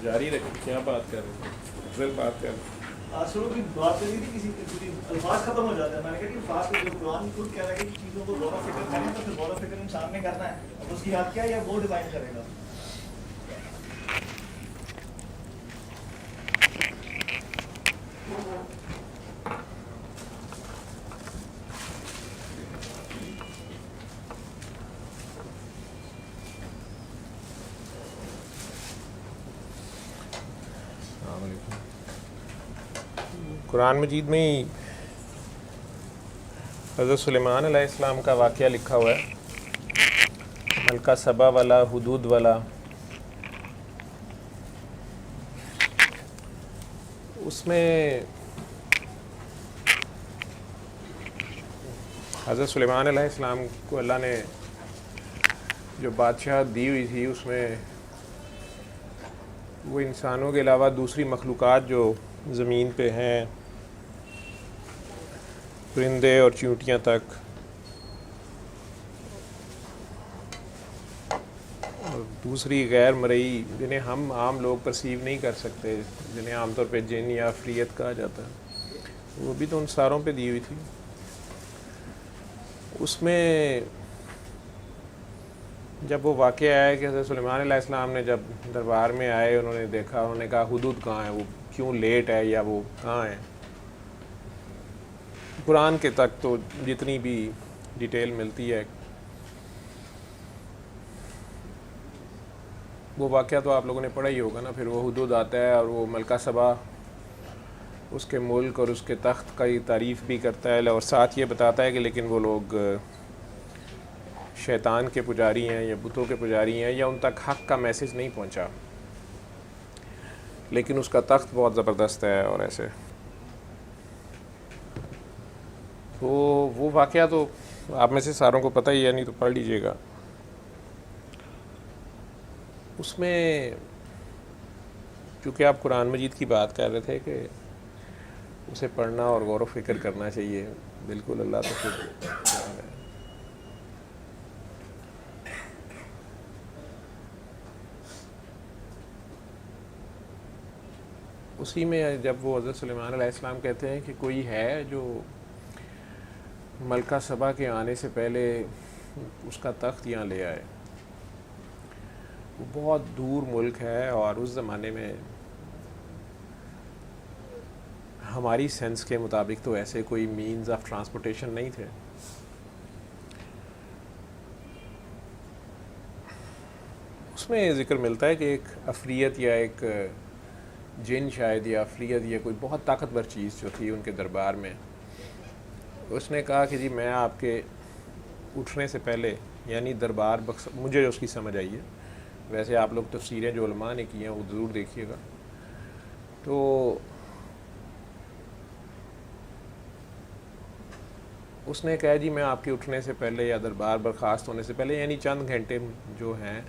جاری رکھیں. کیا بات کر رہے ہیں؟ پھر بات کر رہے ہیں. شروع کی بات کری تھی کسی الفاظ ختم ہو جاتے ہیں. میں نے کہا کہ الفاظ کو جو قرآن خود کہہ رہا ہے کہ چیزوں کو غور و فکر کریں تو پھر غور و فکر انسان نے کرنا ہے. اب اس کی حد کیا ہے یا وہ ڈیفائن کرے گا. قرآن مجید میں ہی حضرت سلیمان علیہ السلام کا واقعہ لکھا ہوا ہے. ملکہ سبا والا، حدود والا. اس میں حضرت سلیمان علیہ السلام کو اللہ نے جو بادشاہ دی ہوئی تھی، اس میں وہ انسانوں کے علاوہ دوسری مخلوقات جو زمین پہ ہیں، پرندے اور چیونٹیاں تک، اور دوسری غیر مرئی جنہیں ہم عام لوگ پرسیو نہیں کر سکتے، جنہیں عام طور پہ جن یا عفریت کہا جاتا ہے، وہ بھی تو ان ساروں پہ دی ہوئی تھی. اس میں جب وہ واقعہ آیا کہ حضرت سلیمان علیہ السلام نے جب دربار میں آئے، انہوں نے دیکھا، انہوں نے کہا حدود کہاں ہے، وہ کیوں لیٹ ہے، یا وہ کہاں ہے. قرآن کے تک تو جتنی بھی ڈیٹیل ملتی ہے، وہ واقعہ تو آپ لوگوں نے پڑھا ہی ہوگا نا. پھر وہ حدود آتا ہے اور وہ ملکہ سبا اس کے ملک اور اس کے تخت کا ہی تعریف بھی کرتا ہے، اور ساتھ یہ بتاتا ہے کہ لیکن وہ لوگ شیطان کے پجاری ہیں یا بتوں کے پجاری ہیں، یا ان تک حق کا میسج نہیں پہنچا، لیکن اس کا تخت بہت زبردست ہے. اور ایسے تو وہ واقعہ تو آپ میں سے ساروں کو پتہ ہی ہے، نہیں تو پڑھ لیجئے گا. اس میں چونکہ آپ قرآن مجید کی بات کر رہے تھے کہ اسے پڑھنا اور غور و فکر کرنا چاہیے، بالکل اللہ تو خود اسی میں جب وہ حضرت سلیمان علیہ السلام کہتے ہیں کہ کوئی ہے جو ملکہ سبا کے آنے سے پہلے اس کا تخت یہاں لے آئے. وہ بہت دور ملک ہے، اور اس زمانے میں ہماری سینس کے مطابق تو ایسے کوئی مینز آف ٹرانسپورٹیشن نہیں تھے. اس میں ذکر ملتا ہے کہ ایک عفریت یا ایک جن شاید، یا عفریت یا کوئی بہت طاقتور چیز جو تھی ان کے دربار میں، اس نے کہا کہ جی میں آپ کے اٹھنے سے پہلے، یعنی دربار مجھے اس کی سمجھ آئی ہے، ویسے آپ لوگ تفسیریں جو علماء نے کی ہیں وہ ضرور دیکھیے گا. تو اس نے کہا جی میں آپ کے اٹھنے سے پہلے یا دربار برخاست ہونے سے پہلے، یعنی چند گھنٹے جو ہیں،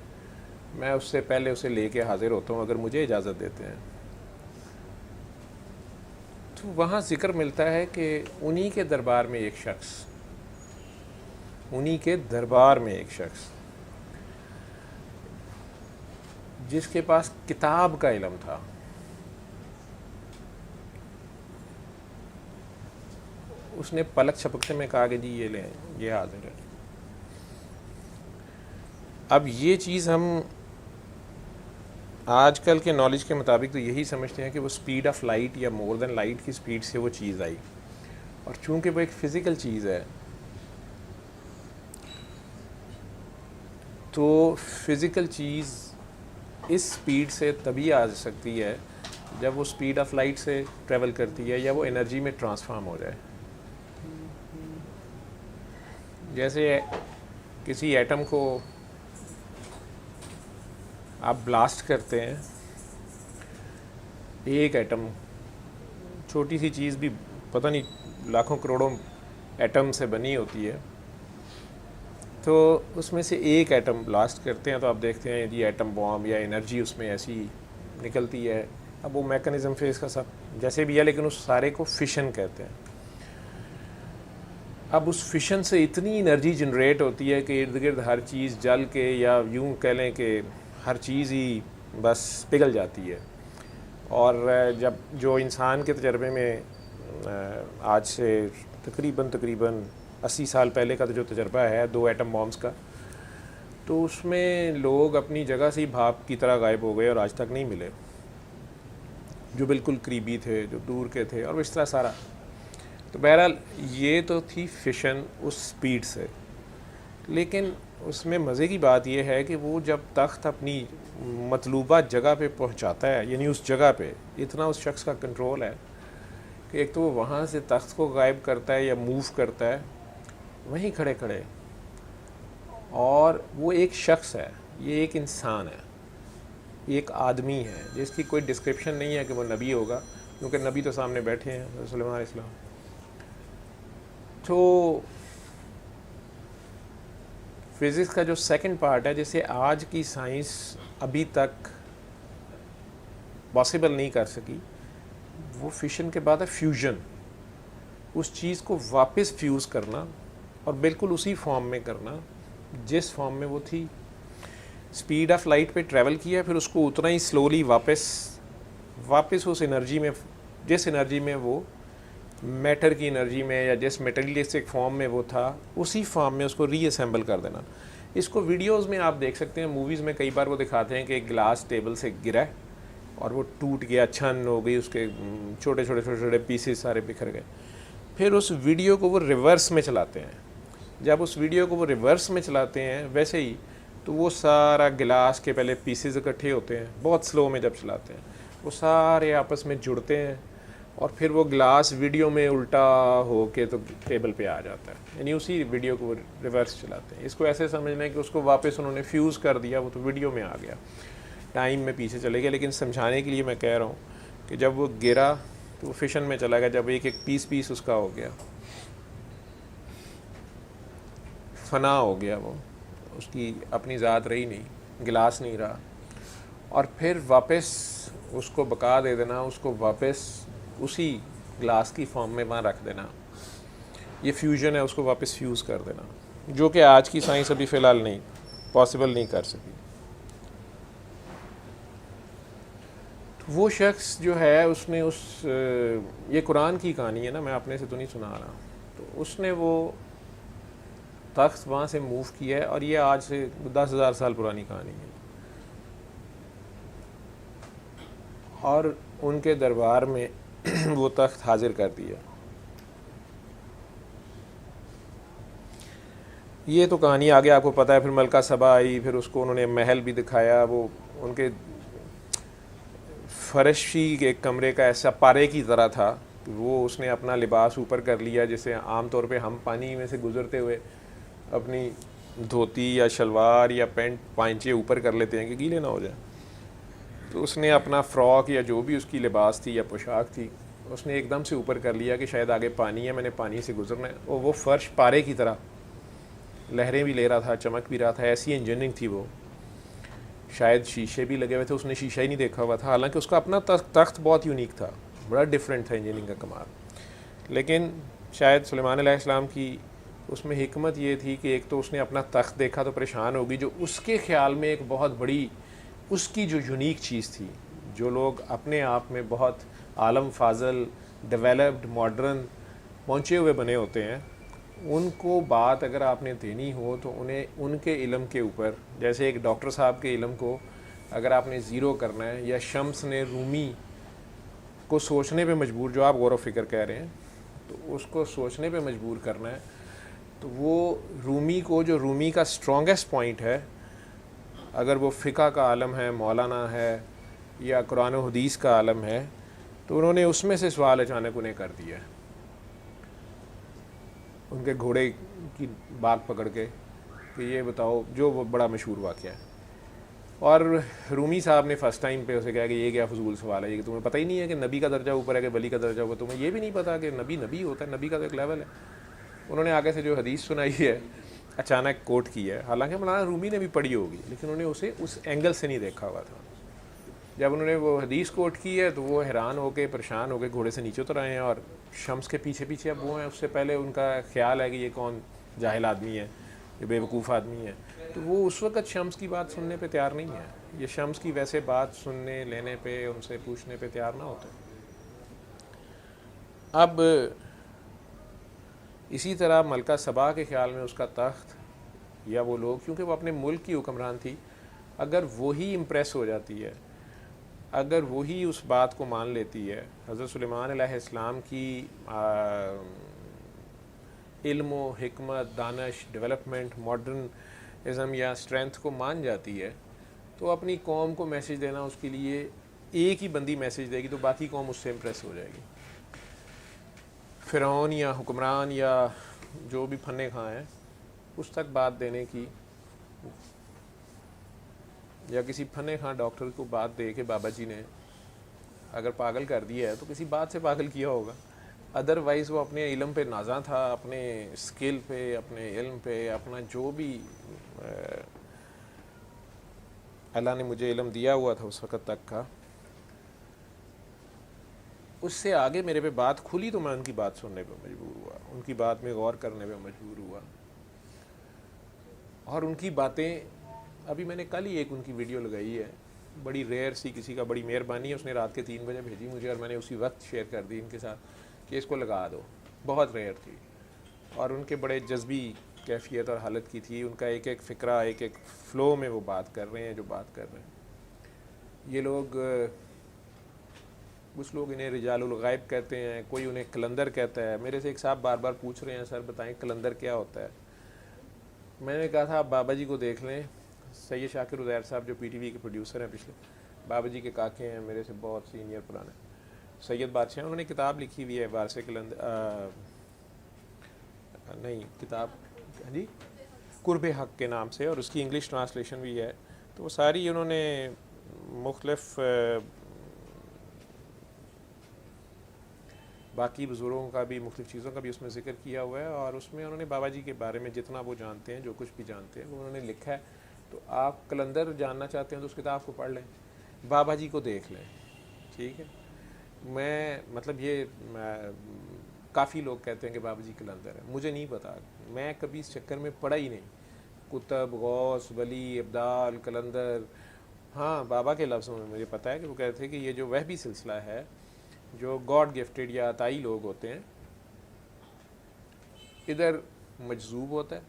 میں اس سے پہلے اسے لے کے حاضر ہوتا ہوں اگر مجھے اجازت دیتے ہیں. تو وہاں ذکر ملتا ہے کہ انہی کے دربار میں ایک شخص، انہی کے دربار میں ایک شخص جس کے پاس کتاب کا علم تھا، اس نے پلک چھپکتے میں کہا کہ جی یہ لیں، یہ حاضر ہے. اب یہ چیز ہم آج کل کے نالج کے مطابق تو یہی سمجھتے ہیں کہ وہ سپیڈ آف لائٹ یا مور دین لائٹ کی سپیڈ سے وہ چیز آئی، اور چونکہ وہ ایک فزیکل چیز ہے تو فزیکل چیز اس سپیڈ سے تبھی آ سکتی ہے جب وہ سپیڈ آف لائٹ سے ٹریول کرتی ہے یا وہ انرجی میں ٹرانسفارم ہو جائے. جیسے کسی ایٹم کو آپ بلاسٹ کرتے ہیں، ایک ایٹم، چھوٹی سی چیز بھی پتہ نہیں لاکھوں کروڑوں ایٹم سے بنی ہوتی ہے، تو اس میں سے ایک ایٹم بلاسٹ کرتے ہیں تو آپ دیکھتے ہیں جی ایٹم بام یا انرجی اس میں ایسی نکلتی ہے. اب وہ میکانزم فیس کا سب جیسے بھی ہے، لیکن اس سارے کو فشن کہتے ہیں. اب اس فشن سے اتنی انرجی جنریٹ ہوتی ہے کہ ارد گرد ہر چیز جل کے، یا یوں کہہ لیں کہ ہر چیز ہی بس پگھل جاتی ہے. اور جب جو انسان کے تجربے میں آج سے تقریباً 80 سال پہلے کا جو تجربہ ہے 2 ایٹم بامز کا, تو اس میں لوگ اپنی جگہ سے ہی بھاپ کی طرح غائب ہو گئے اور آج تک نہیں ملے, جو بالکل قریبی تھے, جو دور کے تھے, اور اس طرح سارا. تو بہرحال یہ تو تھی فشن اس سپیڈ سے. لیکن اس میں مزے کی بات یہ ہے کہ وہ جب تخت اپنی مطلوبہ جگہ پہ پہنچاتا ہے, یعنی اس جگہ پہ اتنا اس شخص کا کنٹرول ہے کہ ایک تو وہ وہاں سے تخت کو غائب کرتا ہے یا موو کرتا ہے وہیں کھڑے کھڑے, اور وہ ایک شخص ہے, یہ ایک انسان ہے, ایک آدمی ہے جس کی کوئی ڈسکرپشن نہیں ہے کہ وہ نبی ہوگا, کیونکہ نبی تو سامنے بیٹھے ہیں سلیمان علیہ السلام. تو فزکس کا جو سیکنڈ پارٹ ہے جسے آج کی سائنس ابھی تک پاسبل نہیں کر سکی, وہ فشن کے بعد ہے فیوژن. اس چیز کو واپس فیوز کرنا اور بالکل اسی فارم میں کرنا جس فارم میں وہ تھی. سپیڈ آف لائٹ پہ ٹریول کیا, پھر اس کو اتنا ہی سلولی واپس اس انرجی میں, جس انرجی میں وہ میٹر کی انرجی میں یا جس میٹریلسٹک فارم میں وہ تھا اسی فارم میں اس کو ری اسمبل کر دینا. اس کو ویڈیوز میں آپ دیکھ سکتے ہیں, موویز میں کئی بار وہ دکھاتے ہیں کہ ایک گلاس ٹیبل سے گرا اور وہ ٹوٹ گیا, چھن ہو گئی, اس کے چھوٹے چھوٹے پیسز سارے بکھر گئے. پھر اس ویڈیو کو وہ ریورس میں چلاتے ہیں. جب اس ویڈیو کو وہ ریورس میں چلاتے ہیں ویسے ہی, تو وہ سارا گلاس کے پہلے پیسز اکٹھے ہوتے ہیں, بہت سلو میں جب چلاتے ہیں وہ سارے آپس میں جڑتے ہیں, اور پھر وہ گلاس ویڈیو میں الٹا ہو کے تو ٹیبل پہ آ جاتا ہے. یعنی اسی ویڈیو کو وہ ریورس چلاتے ہیں. اس کو ایسے سمجھنا ہے کہ اس کو واپس انہوں نے فیوز کر دیا, وہ تو ویڈیو میں آ گیا, ٹائم میں پیچھے چلے گیا. لیکن سمجھانے کے لیے میں کہہ رہا ہوں کہ جب وہ گرا تو وہ فشن میں چلا گیا, جب ایک ایک پیس اس کا ہو گیا, فنا ہو گیا, وہ اس کی اپنی ذات رہی نہیں, گلاس نہیں رہا. اور پھر واپس اس کو بقا دے دینا, اس کو واپس اسی گلاس کی فارم میں وہاں رکھ دینا, یہ فیوژن ہے, اس کو واپس فیوز کر دینا, جو کہ آج کی سائنس ابھی فی الحال نہیں پاسبل نہیں کر سکی. وہ شخص جو ہے اس نے یہ قرآن کی کہانی ہے نا, میں اپنے سے تو نہیں سنا رہا, تو اس نے وہ تخت وہاں سے موو کیا ہے, اور یہ آج سے 10,000 سال پرانی کہانی ہے. اور ان کے دربار میں وہ تخت حاضر کر دیا. یہ تو کہانی آگے آپ کو پتہ ہے. پھر ملکہ سبا آئی, پھر اس کو انہوں نے محل بھی دکھایا, وہ ان کے فرشی ایک کمرے کا ایسا پارے کی طرح تھا, وہ اس نے اپنا لباس اوپر کر لیا, جیسے عام طور پہ ہم پانی میں سے گزرتے ہوئے اپنی دھوتی یا شلوار یا پینٹ پائنچے اوپر کر لیتے ہیں کہ گیلے نہ ہو جائے. تو اس نے اپنا فراک یا جو بھی اس کی لباس تھی یا پوشاک تھی, اس نے ایک دم سے اوپر کر لیا کہ شاید آگے پانی ہے, میں نے پانی سے گزرنا ہے. اور وہ فرش پارے کی طرح لہریں بھی لے رہا تھا, چمک بھی رہا تھا, ایسی انجینئرنگ تھی وہ. شاید شیشے بھی لگے ہوئے تھے, اس نے شیشہ ہی نہیں دیکھا ہوا تھا, حالانکہ اس کا اپنا تخت بہت یونیک تھا, بڑا ڈیفرنٹ تھا انجینئرنگ کا کمال. لیکن شاید سلیمان علیہ السلام کی اس میں حکمت یہ تھی کہ ایک تو اس نے اپنا تخت دیکھا تو پریشان ہوگی, جو اس کے خیال میں ایک بہت بڑی اس کی جو یونیک چیز تھی. جو لوگ اپنے آپ میں بہت عالم فاضل, ڈیولپڈ, ماڈرن, پہنچے ہوئے بنے ہوتے ہیں, ان کو بات اگر آپ نے دینی ہو تو انہیں ان کے علم کے اوپر, جیسے ایک ڈاکٹر صاحب کے علم کو اگر آپ نے زیرو کرنا ہے, یا شمس نے رومی کو سوچنے پہ مجبور, جو آپ غور و فکر کہہ رہے ہیں, تو اس کو سوچنے پہ مجبور کرنا ہے, تو وہ رومی کو, جو رومی کا اسٹرانگسٹ پوائنٹ ہے, اگر وہ فقہ کا عالم ہے, مولانا ہے, یا قرآن و حدیث کا عالم ہے, تو انہوں نے اس میں سے سوال اچانک انہیں کر دیا ہے, ان کے گھوڑے کی باغ پکڑ کے, کہ یہ بتاؤ, جو وہ بڑا مشہور واقعہ ہے. اور رومی صاحب نے فرسٹ ٹائم پہ اسے کہا کہ یہ کیا فضول سوال ہے, یہ کہ تمہیں پتہ ہی نہیں ہے کہ نبی کا درجہ اوپر ہے کہ ولی کا درجہ اوپر, تمہیں یہ بھی نہیں پتا کہ نبی ہوتا ہے, نبی کا تو ایک لیول ہے. انہوں نے آگے سے جو حدیث سنائی ہے اچانک کوٹ کی ہے, حالانکہ مولانا رومی نے بھی پڑھی ہوگی, لیکن انہوں نے اسے اس اینگل سے نہیں دیکھا ہوا تھا. جب انہوں نے وہ حدیث کوٹ کی ہے تو وہ حیران ہو کے, پریشان ہو کے گھوڑے سے نیچے اتر آئے ہیں, اور شمس کے پیچھے پیچھے اب وہ ہیں. اس سے پہلے ان کا خیال ہے کہ یہ کون جاہل آدمی ہے, یہ بے وقوف آدمی ہے. تو تو وہ اس وقت شمس کی بات سننے پہ تیار نہیں ہے. یہ شمس کی ویسے بات سننے لینے پہ ان سے پوچھنے پہ تیار نہ ہوتے. اب اسی طرح ملکہ سبا کے خیال میں اس کا تخت یا وہ لوگ، کیونکہ وہ اپنے ملک کی حکمران تھی، اگر وہی امپریس ہو جاتی ہے، اگر وہی اس بات کو مان لیتی ہے، حضرت سلیمان علیہ السلام کی علم و حکمت، دانش، ڈیولپمنٹ، ماڈرنزم یا اسٹرینتھ کو مان جاتی ہے، تو اپنی قوم کو میسج دینا اس کے لیے ایک ہی بندی میسج دے گی تو باقی قوم اس سے امپریس ہو جائے گی. فرعون یا حکمران یا جو بھی پھنے کھاں ہیں اس تک بات دینے کی، یا کسی پھنے کھاں ڈاکٹر کو بات دے کے بابا جی نے اگر پاگل کر دیا ہے تو کسی بات سے پاگل کیا ہوگا. ادروائز وہ اپنے علم پہ نازاں تھا، اپنے اسکل پہ، اپنے علم پہ، اپنا جو بھی اللہ نے مجھے علم دیا ہوا تھا اس وقت تک کا، اس سے آگے میرے پہ بات کھلی تو میں ان کی بات سننے پہ مجبور ہوا، ان کی بات میں غور کرنے پہ مجبور ہوا. اور ان کی باتیں، ابھی میں نے کل ہی ایک ان کی ویڈیو لگائی ہے، بڑی ریئر سی، کسی کا بڑی مہربانی ہے، اس نے رات کے 3 بجے بھیجی مجھے اور میں نے اسی وقت شیئر کر دی ان کے ساتھ کہ اس کو لگا دو. بہت ریئر تھی اور ان کے بڑے جذبی کیفیت اور حالت کی تھی. ان کا ایک ایک فقرہ، ایک ایک فلو میں وہ بات کر رہے ہیں جو بات کر رہے ہیں. یہ لوگ، کچھ لوگ انہیں رجال الغیب کہتے ہیں، کوئی انہیں کلندر کہتا ہے. میرے سے ایک صاحب بار بار پوچھ رہے ہیں سر بتائیں کلندر کیا ہوتا ہے. میں نے کہا تھا آپ بابا جی کو دیکھ لیں. سید شاکر عزیر صاحب جو پی ٹی وی کے پروڈیوسر ہیں پچھلے، بابا جی کے کاکے ہیں، میرے سے بہت سینئر پرانے، سید بادشاہ، انہوں نے کتاب لکھی ہوئی ہے وارث کلندر، نہیں کتاب جی قرب حق کے نام سے، اور اس کی انگلش ٹرانسلیشن بھی ہے. تو وہ ساری انہوں نے مختلف باقی بزرگوں کا بھی، مختلف چیزوں کا بھی اس میں ذکر کیا ہوا ہے، اور اس میں انہوں نے بابا جی کے بارے میں جتنا وہ جانتے ہیں، جو کچھ بھی جانتے ہیں وہ انہوں نے لکھا ہے. تو آپ کلندر جاننا چاہتے ہیں تو اس کتاب کو پڑھ لیں، بابا جی کو دیکھ لیں. ٹھیک ہے، میں مطلب یہ کافی لوگ کہتے ہیں کہ بابا جی کلندر ہے، مجھے نہیں پتا، میں کبھی اس چکر میں پڑا ہی نہیں. کتب، غوث، ولی، ابدال، کلندر، ہاں بابا کے لفظوں میں مجھے پتا ہے کہ وہ کہتے ہیں کہ یہ جو وہبی سلسلہ ہے، جو گاڈ گفٹڈ یا عطائی لوگ ہوتے ہیں، ادھر مجذوب ہوتا ہے.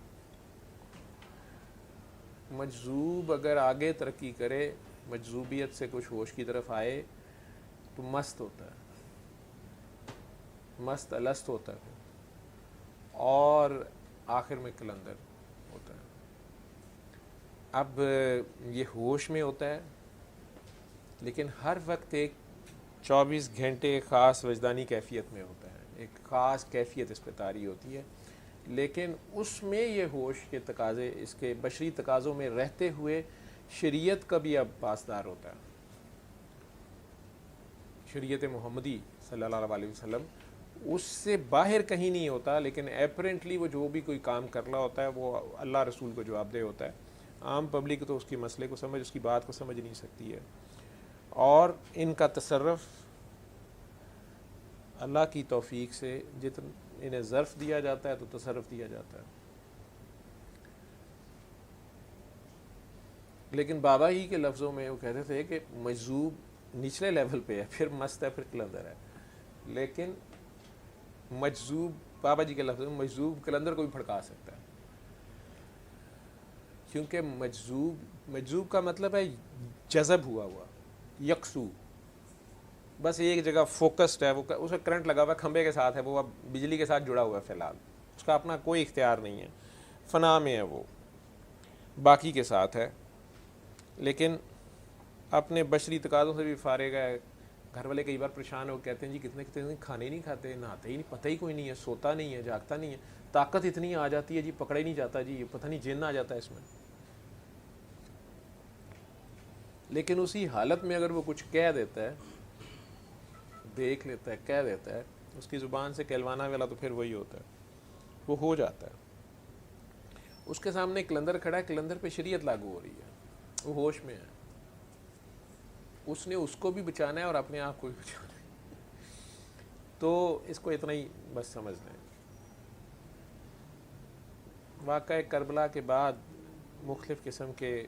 مجذوب اگر آگے ترقی کرے، مجذوبیت سے کچھ ہوش کی طرف آئے تو مست ہوتا ہے، مست الست ہوتا ہے، اور آخر میں کلندر ہوتا ہے. اب یہ ہوش میں ہوتا ہے، لیکن ہر وقت ایک 24 گھنٹے خاص وجدانی کیفیت میں ہوتا ہے، ایک خاص کیفیت اس پہ طاری ہوتی ہے. لیکن اس میں یہ ہوش کے تقاضے، اس کے بشری تقاضوں میں رہتے ہوئے شریعت کا بھی اب پاسدار ہوتا ہے. شریعت محمدی صلی اللہ علیہ وسلم اس سے باہر کہیں نہیں ہوتا، لیکن اپیرنٹلی وہ جو بھی کوئی کام کر رہا ہوتا ہے وہ اللہ رسول کو جواب دہ ہوتا ہے. عام پبلک تو اس کی مسئلے کو سمجھ، اس کی بات کو سمجھ نہیں سکتی ہے. اور ان کا تصرف اللہ کی توفیق سے جتنا انہیں ظرف دیا جاتا ہے تو تصرف دیا جاتا ہے. لیکن بابا ہی کے لفظوں میں وہ کہتے تھے کہ مجذوب نچلے لیول پہ ہے، پھر مست ہے، پھر کلندر ہے. لیکن مجذوب، بابا جی کے لفظوں میں مجذوب کلندر کو بھی بھڑکا سکتا ہے، کیونکہ مجذوب کا مطلب ہے جذب ہوا ہوا، یکسو، بس ایک جگہ فوکسڈ ہے، وہ اس کا کرنٹ لگا ہوا ہے، کھمبے کے ساتھ ہے، وہ اب بجلی کے ساتھ جڑا ہوا ہے، فی الحال اس کا اپنا کوئی اختیار نہیں ہے، فنا میں ہے، وہ باقی کے ساتھ ہے. لیکن اپنے بشری تقاضوں سے بھی فارغ ہے. گھر والے کئی بار پریشان ہو کہتے ہیں جی کتنے دن کھانے نہیں کھاتے، نہاتے ہی نہیں، پتہ ہی کوئی نہیں ہے، سوتا نہیں ہے، جاگتا نہیں ہے، طاقت اتنی آ جاتی ہے جی پکڑا ہی نہیں جاتا جی، پتہ نہیں جن آ جاتا ہے اس میں. لیکن اسی حالت میں اگر وہ کچھ کہہ دیتا ہے، دیکھ لیتا ہے، کہہ دیتا ہے، اس کی زبان سے کہلوانا والا تو پھر وہی ہوتا ہے، وہ ہو جاتا ہے. اس کے سامنے کلندر کھڑا ہے، کلندر پہ شریعت لاگو ہو رہی ہے، وہ ہوش میں ہے، اس نے اس کو بھی بچانا ہے اور اپنے آپ کو بھی بچانا ہے. تو اس کو اتنا ہی بس سمجھ لیں. واقعہ کربلا کے بعد مختلف قسم کے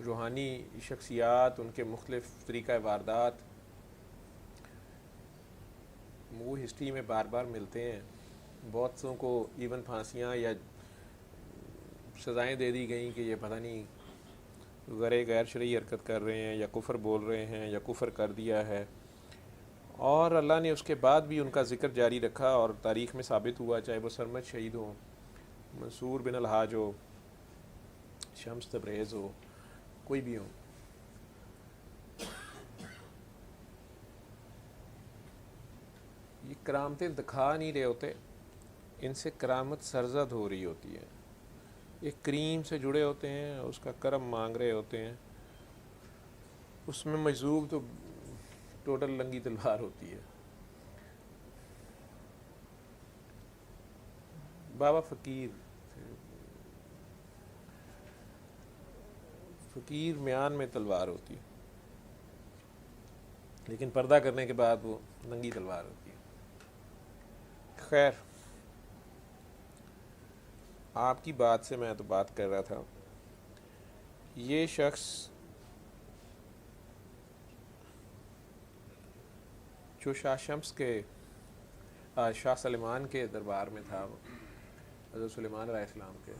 روحانی شخصیات، ان کے مختلف طریقہ واردات وہ ہسٹری میں بار بار ملتے ہیں. بہت سوں کو ایون پھانسیاں یا سزائیں دے دی گئیں کہ یہ پتہ نہیں غیر شرعی حرکت کر رہے ہیں یا کفر بول رہے ہیں یا کفر کر دیا ہے. اور اللہ نے اس کے بعد بھی ان کا ذکر جاری رکھا اور تاریخ میں ثابت ہوا، چاہے وہ سرمد شہید ہو، منصور بن الحاج ہو، شمس تبریز ہو، کوئی بھی ہو. یہ کرامتیں دکھا نہیں رہے ہوتے، ان سے کرامت سرزد ہو رہی ہوتی ہے. ایک کریم سے جڑے ہوتے ہیں، اس کا کرم مانگ رہے ہوتے ہیں، اس میں مجذوب تو ٹوٹل لنگی تلوار ہوتی ہے. بابا فقیر میان میں تلوار ہوتی ہے، لیکن پردہ کرنے کے بعد وہ ننگی تلوار ہوتی ہے. خیر، آپ کی بات سے میں تو بات کر رہا تھا. یہ شخص جو شاہ شمس کے شاہ سلیمان کے دربار میں تھا، وہ حضرت سلیمان علیہ السلام کے،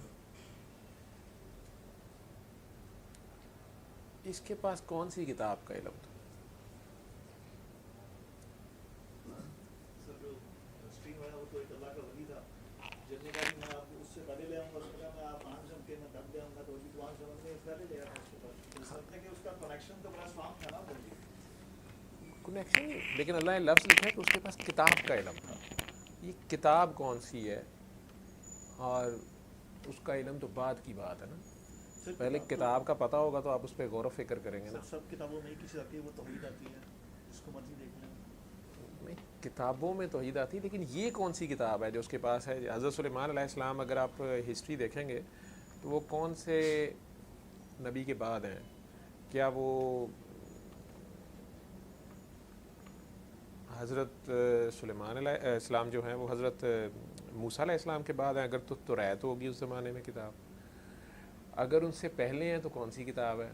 اس کے پاس کون سی کتاب کا علم تھا؟ سر جو اسٹریم ہے وہ تو ایک اللہ کا ولی تھا، جب نے کہا کہ میں آپ کو اس سے پہلے لے آؤں گا، اس نے کہا میں آپ آن سمجھ کے میں تب لے آؤں گا، تو بھی قرآن سمجھ میں پہلے لے آیا اس کے پاس. تو سمجھتے کہ اس کا کنیکشن تو بڑا اسٹرانگ تھا نا بولی. کنیکشن نہیں، لیکن اللہ نے لفظ لکھا ہے کہ اس کے پاس کتاب کا علم تھا. یہ کتاب کون سی ہے اور اس کا علم تو بعد کی بات ہے نا. پہلے کتاب کا پتہ ہوگا تو آپ اس پہ غور و فکر کریں گے نا. سب کتابوں میں کسی آتی ہے وہ توحید آتی ہے، جس کو مرضی دیکھ لیں. نہیں، کتابوں میں توحید آتی، لیکن یہ کون سی کتاب ہے جو اس کے پاس ہے؟ حضرت سلیمان علیہ السلام اگر آپ ہسٹری دیکھیں گے تو وہ کون سے نبی کے بعد ہیں؟ کیا وہ حضرت سلیمان علیہ السلام جو ہیں وہ حضرت موسیٰ علیہ السلام کے بعد ہیں؟ اگر تو توریت ہوگی اس زمانے میں کتاب. اگر ان سے پہلے ہیں تو کون سی کتاب ہے؟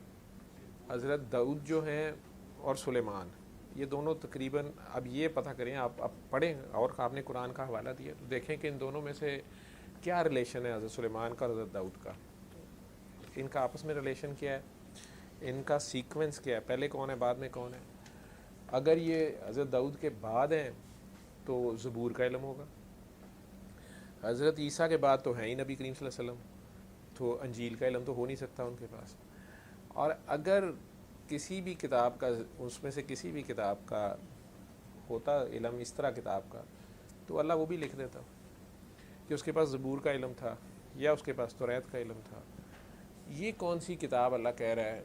حضرت داؤد جو ہیں اور سلیمان، یہ دونوں تقریباً. اب یہ پتہ کریں، آپ پڑھیں اور آپ نے قرآن کا حوالہ دیا تو دیکھیں کہ ان دونوں میں سے کیا ریلیشن ہے حضرت سلیمان کا اور حضرت داؤد کا. ان کا آپس میں ریلیشن کیا ہے، ان کا سیکوینس کیا ہے، پہلے کون ہے بعد میں کون ہے. اگر یہ حضرت داؤد کے بعد ہیں تو زبور کا علم ہوگا. حضرت عیسیٰ کے بعد تو ہیں ہی نبی کریم صلی اللہ علیہ وسلم، تو انجیل کا علم تو ہو نہیں سکتا ان کے پاس. اور اگر کسی بھی کتاب کا، اس میں سے کسی بھی کتاب کا ہوتا علم اس طرح کتاب کا، تو اللہ وہ بھی لکھ دیتا کہ اس کے پاس زبور کا علم تھا یا اس کے پاس توریت کا علم تھا. یہ کون سی کتاب اللہ کہہ رہا ہے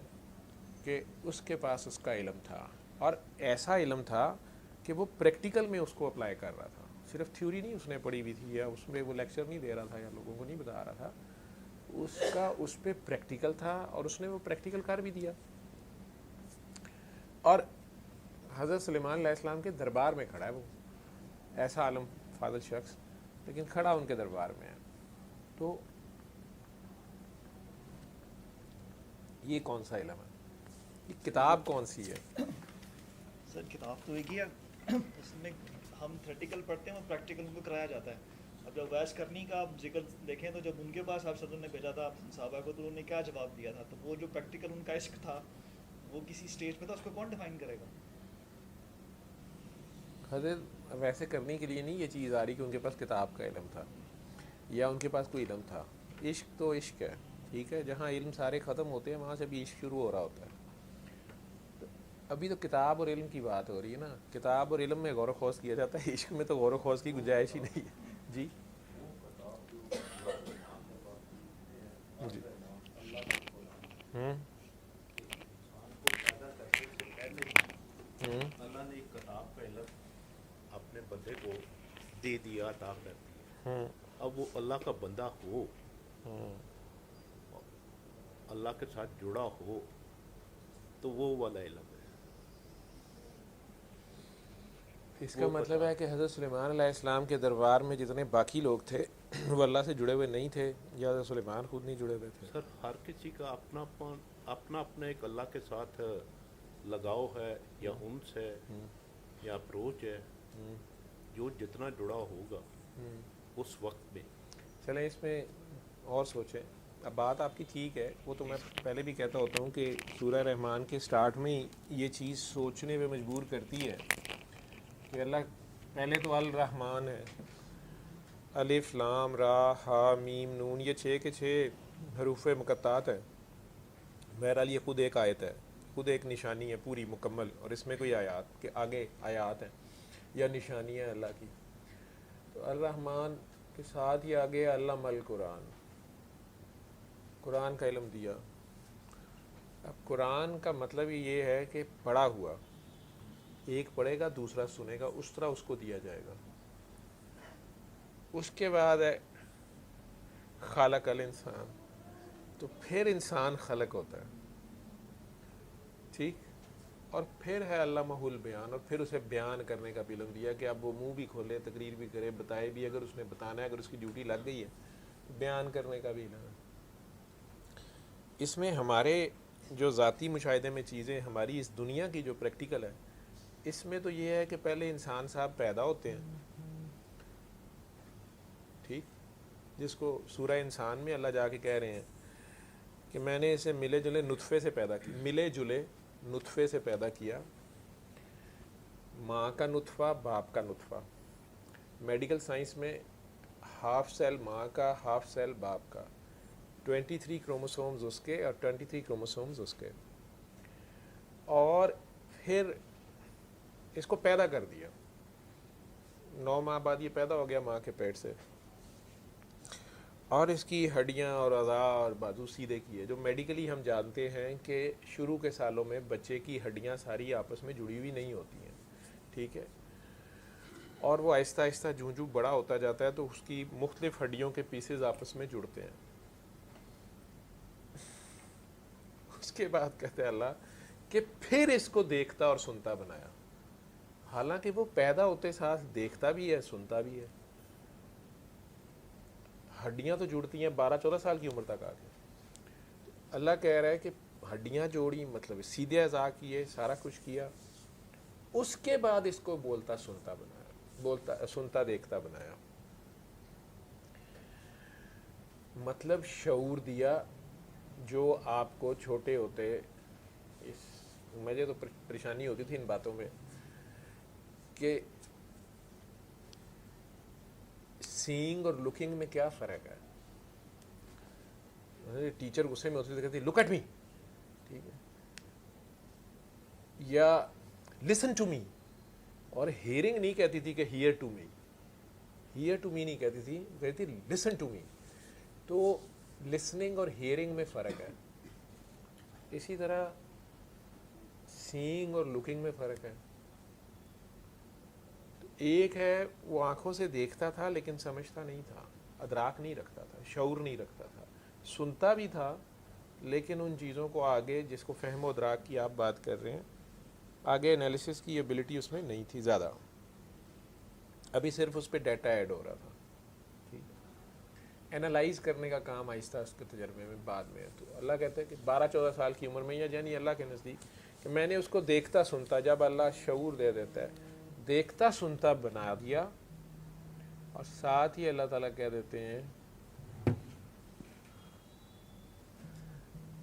کہ اس کے پاس اس کا علم تھا، اور ایسا علم تھا کہ وہ پریکٹیکل میں اس کو اپلائی کر رہا تھا. صرف تھیوری نہیں اس نے پڑھی ہوئی تھی، یا اس میں وہ لیکچر نہیں دے رہا تھا یا لوگوں کو نہیں بتا رہا تھا، اس کا اس پہ پریکٹیکل تھا اور اس نے وہ پریکٹیکل کر بھی دیا. اور حضرت سلیمان علیہ السلام کے دربار میں کھڑا ہے وہ ایسا عالم فاضل شخص، لیکن کھڑا ان کے دربار میں ہے. تو یہ کون سا علم ہے؟ یہ کتاب کون سی ہے؟ سر کتاب تو ایک ہی ہے، اس میں ہم تھیٹیکل پڑھتے ہیں اور پریکٹیکل کو کرایا جاتا ہے. اب جب ویس کرنی کا آپ ذکر دیکھیں تو جب ان کے پاس آپ صدر نے بھیجا تھا صحابہ کو، تو انہوں نے کیا جواب دیا تھا؟ تو وہ جو پریکٹیکل ان کا عشق تھا وہ کسی اسٹیج پہ تھا، اس کو کون ڈیفائن کرے گا؟ حضرت ویسے کرنے کے لیے نہیں یہ چیز آ رہی کہ ان کے پاس کتاب کا علم تھا یا ان کے پاس کوئی علم تھا. عشق تو عشق ہے، ٹھیک ہے، جہاں علم سارے ختم ہوتے ہیں وہاں سے بھی عشق شروع ہو رہا ہوتا ہے. ابھی تو کتاب اور علم کی بات ہو رہی ہے نا. کتاب اور علم میں غور و خوض کیا جاتا ہے، عشق میں تو غور و خوض کی گنجائش ہی نہیں ہے. جی جی اللہ نے ایک کتاب کا علم اپنے بندے کو دے دیا، عطا کر دیا. اب وہ اللہ کا بندہ ہو، اللہ کے ساتھ جڑا ہو، تو وہ والا علم ہے. اس کا وہ مطلب بتا- ہے کہ حضرت سلیمان علیہ السلام کے دربار میں جتنے باقی لوگ تھے وہ اللہ سے جڑے ہوئے نہیں تھے یا حضرت سلیمان خود نہیں جڑے ہوئے تھے؟ سر ہر کسی کا اپنا اپنا ایک اللہ کے ساتھ لگاؤ ہے یا انس ہے یا اپروچ ہے، جو جتنا جڑا ہوگا اس وقت میں. چلیں اس میں اور سوچیں. اب بات آپ کی ٹھیک ہے، وہ تو میں پہلے بھی کہتا ہوتا ہوں کہ سورہ رحمان کے سٹارٹ میں ہی یہ چیز سوچنے پہ مجبور کرتی ہے کہ اللہ پہلے تو الرحمن ہے، الف لام را ہا میم نون، یہ 6 کے 6 حروف مقطعات ہیں. بہرحال یہ خود ایک آیت ہے، خود ایک نشانی ہے پوری مکمل، اور اس میں کوئی آیات کے آگے آیات ہیں یا نشانیاں اللہ کی. تو الرحمن کے ساتھ ہی آگے علم القرآن، قرآن کا علم دیا. اب قرآن کا مطلب ہی یہ ہے کہ پڑھا ہوا، ایک پڑھے گا دوسرا سنے گا، اس طرح اس کو دیا جائے گا. اس کے بعد ہے خالق الانسان، تو پھر انسان خلق ہوتا ہے، ٹھیک. اور پھر ہے علامہ البیان، اور پھر اسے بیان کرنے کا بھی علم دیا کہ اب وہ منہ بھی کھولے، تقریر بھی کرے، بتائے بھی، اگر اس نے بتانا ہے، اگر اس کی ڈیوٹی لگ گئی ہے بیان کرنے کا بھی علم ہے. اس میں ہمارے جو ذاتی مشاہدے میں چیزیں، ہماری اس دنیا کی جو پریکٹیکل ہے، اس میں تو یہ ہے کہ پہلے انسان صاحب پیدا ہوتے ہیں، ٹھیک، جس کو سورہ انسان میں اللہ جا کے کہہ رہے ہیں کہ میں نے اسے ملے جلے نطفے سے پیدا کیا، ملے جلے نطفے سے پیدا کیا، ماں کا نطفہ باپ کا نطفہ. میڈیکل سائنس میں ہاف سیل ماں کا، ہاف سیل باپ کا، 23 کروموسومز اس کے اور 23 کروموسومز اس کے، اور پھر اس کو پیدا کر دیا. 9 ماہ بعد یہ پیدا ہو گیا ماں کے پیٹ سے، اور اس کی ہڈیاں اور اعضاء اور بازو سیدھے کیے. جو میڈیکلی ہم جانتے ہیں کہ شروع کے سالوں میں بچے کی ہڈیاں ساری آپس میں جڑی ہوئی نہیں ہوتی ہیں، ٹھیک ہے، اور وہ آہستہ آہستہ جوں جوں بڑا ہوتا جاتا ہے تو اس کی مختلف ہڈیوں کے پیسز آپس میں جڑتے ہیں. اس کے بعد کہتے ہیں اللہ کہ پھر اس کو دیکھتا اور سنتا بنایا. حالانکہ وہ پیدا ہوتے ساتھ دیکھتا بھی ہے، سنتا بھی ہے. ہڈیاں تو جڑتی ہیں 12-14 سال کی عمر تک آ کے. اللہ کہہ رہا ہے کہ ہڈیاں جوڑی، مطلب سیدھے اعضاء کیے، سارا کچھ کیا، اس کے بعد اس کو بولتا سنتا بنایا، بولتا سنتا دیکھتا بنایا. مطلب شعور دیا جو آپ کو چھوٹے ہوتے، مجھے تو پریشانی ہوتی تھی ان باتوں میں کہ سینگ اور لکنگ میں کیا فرق ہے. ٹیچر غصے میں ہوتی تھی، کہتی لک ایٹ می، ٹھیک ہے، یا لسن ٹو می. اور ہیئرنگ نہیں کہتی تھی کہ here to me, here to me نہیں کہتی تھی، کہتی تھی لسن ٹو می. تو لسننگ اور ہیئرنگ میں فرق ہے. اسی طرح سینگ اور لکنگ میں فرق ہے. ایک ہے وہ آنکھوں سے دیکھتا تھا لیکن سمجھتا نہیں تھا، ادراک نہیں رکھتا تھا، شعور نہیں رکھتا تھا، سنتا بھی تھا لیکن ان چیزوں کو آگے، جس کو فہم و ادراک کی آپ بات کر رہے ہیں، آگے انالیسس کی ایبلٹی اس میں نہیں تھی زیادہ. ابھی صرف اس پہ ڈیٹا ایڈ ہو رہا تھا، ٹھیک، انالائز کرنے کا کام آہستہ اس کے تجربے میں بعد میں. تو اللہ کہتا ہے کہ 12-14 سال کی عمر میں، یا یعنی اللہ کے نزدیک، کہ میں نے اس کو دیکھتا سنتا، جب اللہ شعور دے دیتا ہے، دیکھتا سنتا بنا دیا. اور ساتھ ہی اللہ تعالیٰ کہہ دیتے ہیں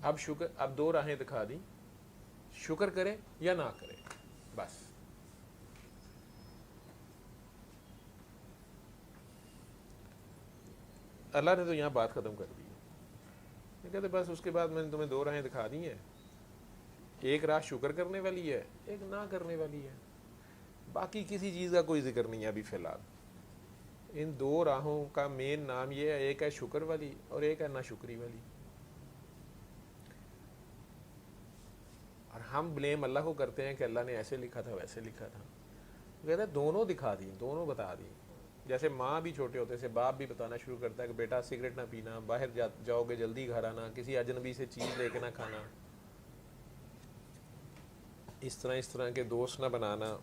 اب شکر، اب 2 راہیں دکھا دیں، شکر کرے یا نہ کرے، بس. اللہ نے تو یہاں بات ختم کر دی. یہ کہتے بس اس کے بعد میں نے تمہیں 2 راہیں دکھا دی ہیں، ایک راہ شکر کرنے والی ہے، ایک نہ کرنے والی ہے، باقی کسی چیز کا کوئی ذکر نہیں ہے ابھی فی الحال. ان 2 راہوں کا مین نام یہ ہے، ایک ہے شکر والی اور ایک ہے ناشکری والی. اور ہم بلیم اللہ کو کرتے ہیں کہ اللہ نے ایسے لکھا تھا، ویسے لکھا تھا. کہتے ہیں دونوں دکھا دی، دونوں بتا دی. جیسے ماں بھی چھوٹے ہوتے سے باپ بھی بتانا شروع کرتا ہے کہ بیٹا سگریٹ نہ پینا، باہر جاؤ گے جلدی گھر آنا، کسی اجنبی سے چیز لے کے نہ کھانا، اس طرح کے دوست نہ بنانا،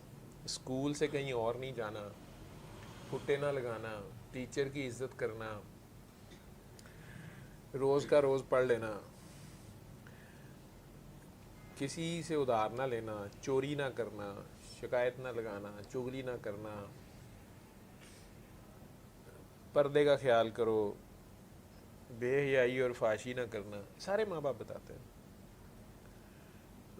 اسکول سے کہیں اور نہیں جانا, پھٹے نہ لگانا, ٹیچر کی عزت کرنا, روز کا روز پڑھ لینا, کسی سے ادھار نہ لینا, چوری نہ کرنا, شکایت نہ لگانا, چغلی نہ کرنا, پردے کا خیال کرو, بے حیائی اور فحاشی نہ کرنا, سارے ماں باپ بتاتے ہیں.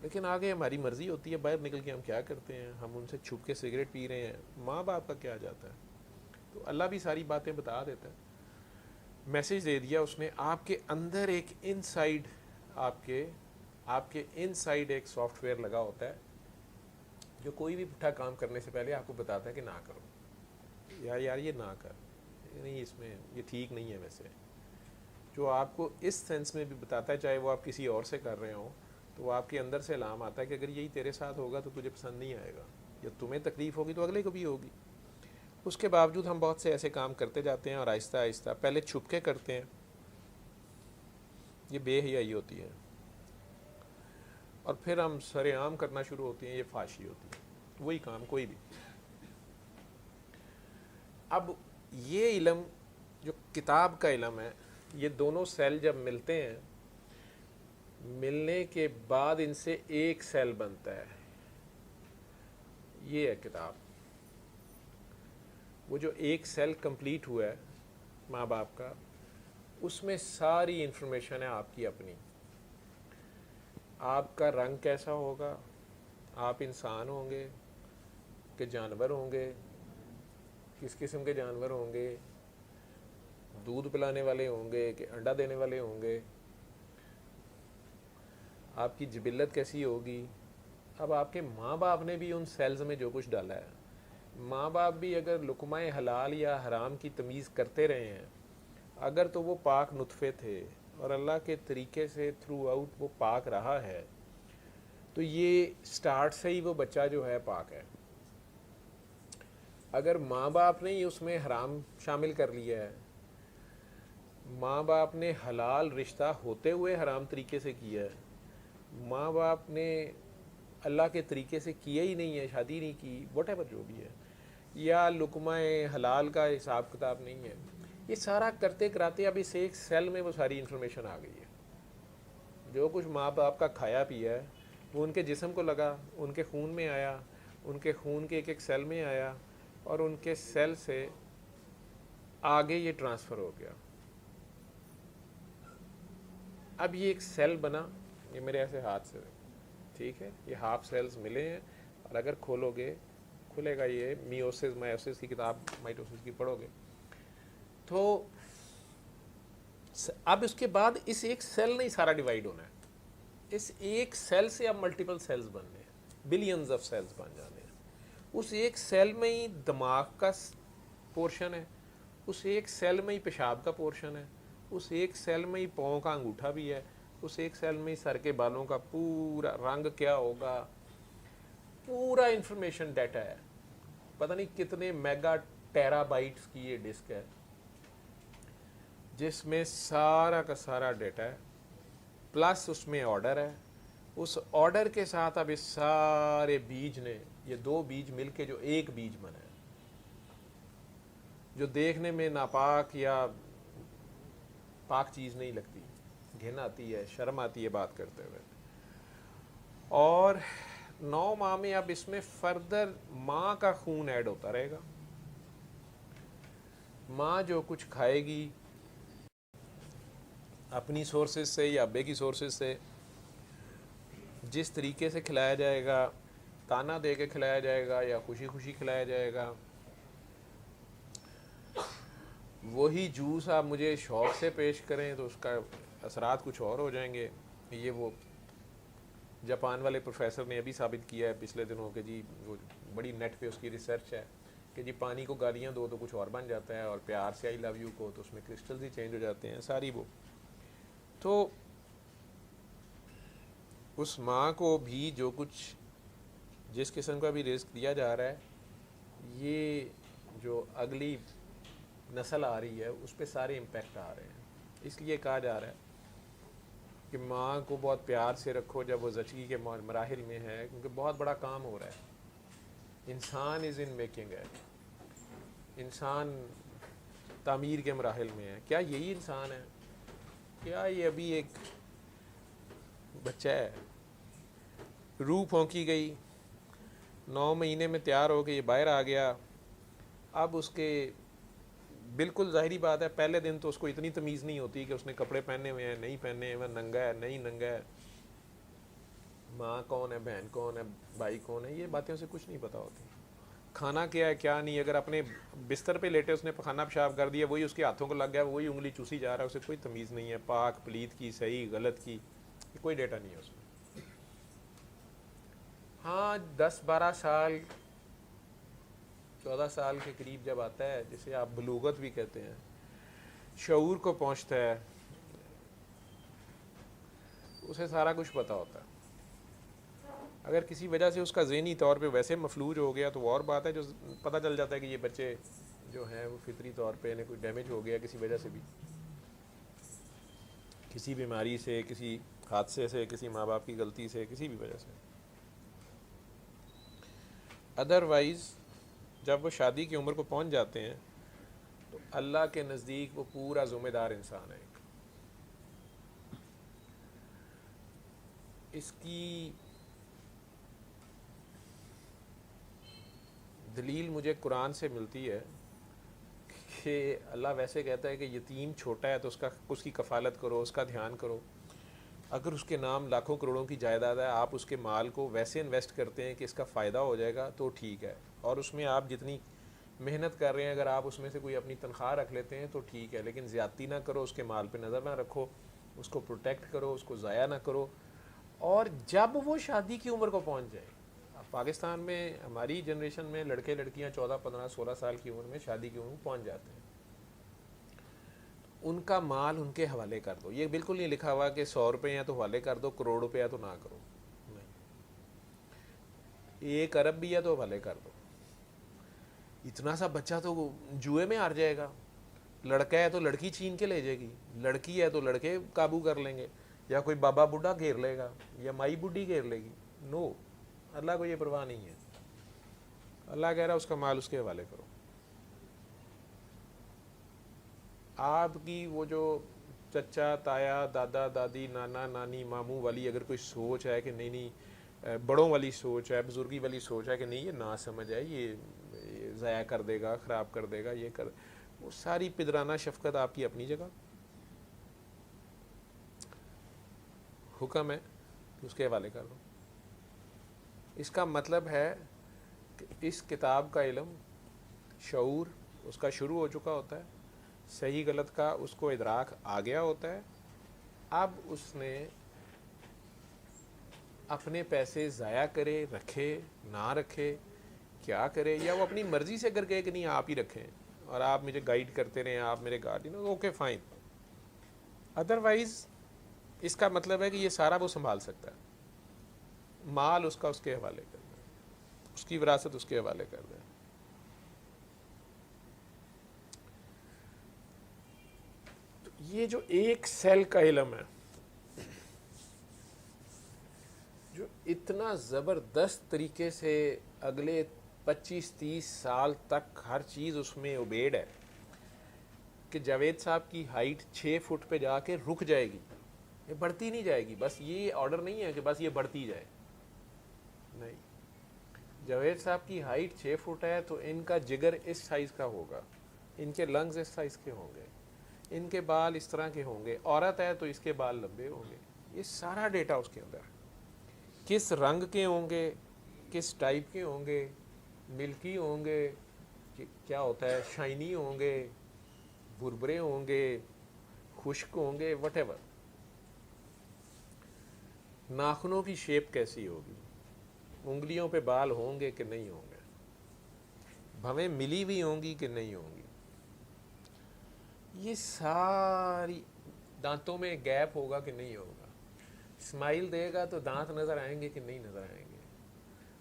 لیکن آگے ہماری مرضی ہوتی ہے, باہر نکل کے ہم کیا کرتے ہیں, ہم ان سے چھپ کے سگریٹ پی رہے ہیں, ماں باپ کا کیا جاتا ہے. تو اللہ بھی ساری باتیں بتا دیتا ہے. میسیج دے دیا اس نے, آپ کے اندر ایک ان سائڈ آپ کے ان سائڈ ایک سافٹ ویئر لگا ہوتا ہے جو کوئی بھی پٹھا کام کرنے سے پہلے آپ کو بتاتا ہے کہ نہ کرو, یار یہ نہ کر, نہیں اس میں یہ ٹھیک نہیں ہے. ویسے جو آپ کو اس سینس میں بھی بتاتا ہے, چاہے وہ آپ کسی اور سے کر رہے ہوں, تو وہ آپ کے اندر سے الہام آتا ہے کہ اگر یہی تیرے ساتھ ہوگا تو تجھے پسند نہیں آئے گا, یا تمہیں تکلیف ہوگی تو اگلے کو بھی ہوگی. اس کے باوجود ہم بہت سے ایسے کام کرتے جاتے ہیں, اور آہستہ آہستہ پہلے چھپ کے کرتے ہیں, یہ بے حیائی ہوتی ہے, اور پھر ہم سر عام کرنا شروع ہوتے ہیں, یہ فحاشی ہوتی ہے. وہی کام کوئی بھی. اب یہ علم جو کتاب کا علم ہے, یہ دونوں سیل جب ملتے ہیں, ملنے کے بعد ان سے ایک سیل بنتا ہے, یہ ہے کتاب. وہ جو ایک سیل کمپلیٹ ہوا ہے ماں باپ کا, اس میں ساری انفارمیشن ہے آپ کی اپنی. آپ کا رنگ کیسا ہوگا, آپ انسان ہوں گے کہ جانور ہوں گے, کس قسم کے جانور ہوں گے, دودھ پلانے والے ہوں گے کہ انڈا دینے والے ہوں گے, آپ کی جبلت کیسی ہوگی. اب آپ کے ماں باپ نے بھی ان سیلز میں جو کچھ ڈالا ہے, ماں باپ بھی اگر لقمہ حلال یا حرام کی تمیز کرتے رہے ہیں, اگر تو وہ پاک نطفے تھے اور اللہ کے طریقے سے تھرو آؤٹ وہ پاک رہا ہے, تو یہ سٹارٹ سے ہی وہ بچہ جو ہے پاک ہے. اگر ماں باپ نے ہی اس میں حرام شامل کر لیا ہے, ماں باپ نے حلال رشتہ ہوتے ہوئے حرام طریقے سے کیا ہے, ماں باپ نے اللہ کے طریقے سے کیا ہی نہیں ہے, شادی نہیں کی, واٹ ایور جو بھی ہے, یا لقمہ حلال کا حساب کتاب نہیں ہے, یہ سارا کرتے کراتے اب اس ایک سیل میں وہ ساری انفارمیشن آ گئی ہے. جو کچھ ماں باپ کا کھایا پیا ہے وہ ان کے جسم کو لگا, ان کے خون میں آیا, ان کے خون کے ایک ایک سیل میں آیا, اور ان کے سیل سے آگے یہ ٹرانسفر ہو گیا. اب یہ ایک سیل بنا, یہ میرے ایسے ہاتھ سے, ٹھیک ہے, یہ ہاف سیلز ملے ہیں, اور اگر کھولو گے کھلے گا یہ میوسس مائوسس کی کتاب مائٹوسس کی پڑھو گے تو اب اس کے بعد اس ایک سیل نہیں سارا ڈیوائیڈ ہونا ہے, اس ایک سیل سے اب ملٹیپل سیلز بننے ہیں, بلینز آف سیلز بن جانے ہیں. اس ایک سیل میں ہی دماغ کا پورشن ہے, اس ایک سیل میں ہی پیشاب کا پورشن ہے, اس ایک سیل میں ہی پاؤں کا انگوٹھا بھی ہے, اس ایک سیل میں ہی سر کے بالوں کا پورا رنگ کیا ہوگا, پورا انفارمیشن ڈیٹا ہے. پتہ نہیں کتنے میگا ٹیرا بائٹس کی یہ ڈسک ہے جس میں سارا کا سارا ڈیٹا ہے, پلس اس میں آرڈر ہے. اس آرڈر کے ساتھ اب اس سارے بیج نے, یہ دو بیج مل کے جو ایک بیج بنا ہے, جو دیکھنے میں ناپاک یا پاک چیز نہیں لگتی, گھن آتی ہے, شرم آتی ہے بات کرتے ہوئے. اور 9 ماہ میں اب اس میں فردر ماں کا خون ایڈ ہوتا رہے گا. ماں جو کچھ کھائے گی اپنی سورسز سے یا ابے کی سورسز سے, جس طریقے سے کھلایا جائے گا, تانا دے کے کھلایا جائے گا یا خوشی خوشی کھلایا جائے گا, وہی جوس آپ مجھے شوق سے پیش کریں تو اس کا اثرات کچھ اور ہو جائیں گے. یہ وہ جاپان والے پروفیسر نے ابھی ثابت کیا ہے پچھلے دنوں کہ جی وہ بڑی نیٹ پہ اس کی ریسرچ ہے کہ جی پانی کو گالیاں دو تو کچھ اور بن جاتا ہے, اور پیار سے آئی لو یو کو تو اس میں کرسٹلز ہی چینج ہو جاتے ہیں ساری. وہ تو اس ماں کو بھی جو کچھ جس قسم کا بھی رزق دیا جا رہا ہے, یہ جو اگلی نسل آ رہی ہے اس پہ سارے امپیکٹ آ رہے ہیں. اس لیے کہا جا رہا ہے کہ ماں کو بہت پیار سے رکھو جب وہ زچگی کے مراحل میں ہے, کیونکہ بہت بڑا کام ہو رہا ہے. انسان از ان میکنگ ہے، انسان تعمیر کے مراحل میں ہے. کیا یہی انسان ہے؟ کیا یہ ابھی ایک بچہ ہے؟ روح پھونکی گئی، 9 مہینے میں تیار ہو کے یہ باہر آ گیا. اب اس کے بالکل ظاہری بات ہے پہلے دن تو اس کو اتنی تمیز نہیں ہوتی کہ اس نے کپڑے پہنے ہوئے ہیں نہیں پہنے ہوئے، ننگا ہے نہیں ننگا ہے، ماں کون ہے، بہن کون ہے، بھائی کون ہے، یہ باتیں اسے کچھ نہیں پتہ ہوتی. کھانا کیا ہے کیا نہیں، اگر اپنے بستر پہ لیٹے اس نے پخانہ پیشاب کر دیا، وہی اس کے ہاتھوں کو لگ گیا، وہی انگلی چوسی جا رہا ہے، اسے کوئی تمیز نہیں ہے پاک پلید کی، صحیح غلط کی، کوئی ڈیٹا نہیں ہے اس میں. ہاں 10-12 سال 14 سال کے قریب جب آتا ہے، جسے آپ بلوغت بھی کہتے ہیں، شعور کو پہنچتا ہے، اسے سارا کچھ پتہ ہوتا ہے. اگر کسی وجہ سے اس کا ذہنی طور پہ ویسے مفلوج ہو گیا تو وہ اور بات ہے، جو پتہ چل جاتا ہے کہ یہ بچے جو ہیں وہ فطری طور پہ انہیں کوئی ڈیمیج ہو گیا کسی وجہ سے بھی، کسی بیماری سے، کسی حادثے سے، کسی ماں باپ کی غلطی سے، کسی بھی وجہ سے. ادروائز جب وہ شادی کی عمر کو پہنچ جاتے ہیں تو اللہ کے نزدیک وہ پورا ذمہ دار انسان ہے. اس کی دلیل مجھے قرآن سے ملتی ہے کہ اللہ ویسے کہتا ہے کہ یتیم چھوٹا ہے تو اس کی کفالت کرو، اس کا دھیان کرو. اگر اس کے نام لاکھوں کروڑوں کی جائیداد ہے، آپ اس کے مال کو ویسے انویسٹ کرتے ہیں کہ اس کا فائدہ ہو جائے گا تو ٹھیک ہے، اور اس میں آپ جتنی محنت کر رہے ہیں اگر آپ اس میں سے کوئی اپنی تنخواہ رکھ لیتے ہیں تو ٹھیک ہے، لیکن زیادتی نہ کرو، اس کے مال پہ نظر نہ رکھو، اس کو پروٹیکٹ کرو، اس کو ضائع نہ کرو. اور جب وہ شادی کی عمر کو پہنچ جائے، پاکستان میں ہماری جنریشن میں لڑکے لڑکیاں 14 15 16 سال کی عمر میں شادی کی عمر میں پہنچ جاتے ہیں، ان کا مال ان کے حوالے کر دو. یہ بالکل نہیں لکھا ہوا کہ 100 روپے ہیں تو حوالے کر دو، کروڑ روپے ہے تو نہ کرو، نہیں. 1 ارب بھی ہے تو حوالے کر دو. اتنا سا بچہ تو جوئے میں ہار جائے گا. لڑکا ہے تو لڑکی چھین کے لے جائے گی، لڑکی ہے تو لڑکے قابو کر لیں گے، یا کوئی بابا بوڑھا گھیر لے گا، یا مائی بڈھی گھیر لے گی. نو، اللہ کو یہ پرواہ نہیں ہے. اللہ کہہ رہا ہے اس کا مال اس کے حوالے کرو. آپ کی وہ جو چچا تایا دادا دادی نانا نانی ماموں والی اگر کوئی سوچ ہے کہ نہیں بڑوں والی سوچ ہے، بزرگی والی سوچ ہے کہ نہیں یہ نہ سمجھ ہے، یہ ضائع کر دے گا، خراب کر دے گا، یہ کر، وہ ساری پدرانہ شفقت آپ کی اپنی جگہ. حکم ہے کہ اس کے حوالے کر دو. اس کا مطلب ہے کہ اس کتاب کا علم، شعور اس کا شروع ہو چکا ہوتا ہے، صحیح غلط کا اس کو ادراک آ گیا ہوتا ہے. اب اس نے اپنے پیسے ضائع کرے، رکھے نہ رکھے، کیا کرے، یا وہ اپنی مرضی سے کر کے کہ نہیں آپ ہی رکھیں اور آپ مجھے گائیڈ کرتے رہیں، آپ میرے گارڈین، اوکے فائن. ادروائز اس کا مطلب ہے کہ یہ سارا وہ سنبھال سکتا ہے، مال اس کا اس کے حوالے کر دیں، اس کی وراثت اس کے حوالے کر دیں. تو یہ جو ایک سیل کا علم ہے جو اتنا زبردست طریقے سے اگلے 25-30 سال تک ہر چیز اس میں اوبیڈ ہے کہ جاوید صاحب کی ہائٹ 6 فٹ پہ جا کے رک جائے گی، یہ بڑھتی نہیں جائے گی. بس یہ آرڈر نہیں ہے کہ بس یہ بڑھتی جائے، نہیں. جاوید صاحب کی ہائٹ 6 فٹ ہے تو ان کا جگر اس سائز کا ہوگا، ان کے لنگز اس سائز کے ہوں گے، ان کے بال اس طرح کے ہوں گے. عورت ہے تو اس کے بال لمبے ہوں گے. یہ سارا ڈیٹا اس کے اندر، کس رنگ کے ہوں گے، کس ٹائپ کے ہوں گے، ملکی ہوں گے، کیا ہوتا ہے شائنی ہوں گے، بھربرے ہوں گے، خشک ہوں گے، وٹ ایور. ناخنوں کی شیپ کیسی ہوگی، انگلیوں پہ بال ہوں گے کہ نہیں ہوں گے، بھویں ملی ہوئی ہوں گی کہ نہیں ہوں گی، یہ ساری، دانتوں میں گیپ ہوگا کہ نہیں ہوگا، اسمائل دے گا تو دانت نظر آئیں گے کہ نہیں نظر آئیں گے،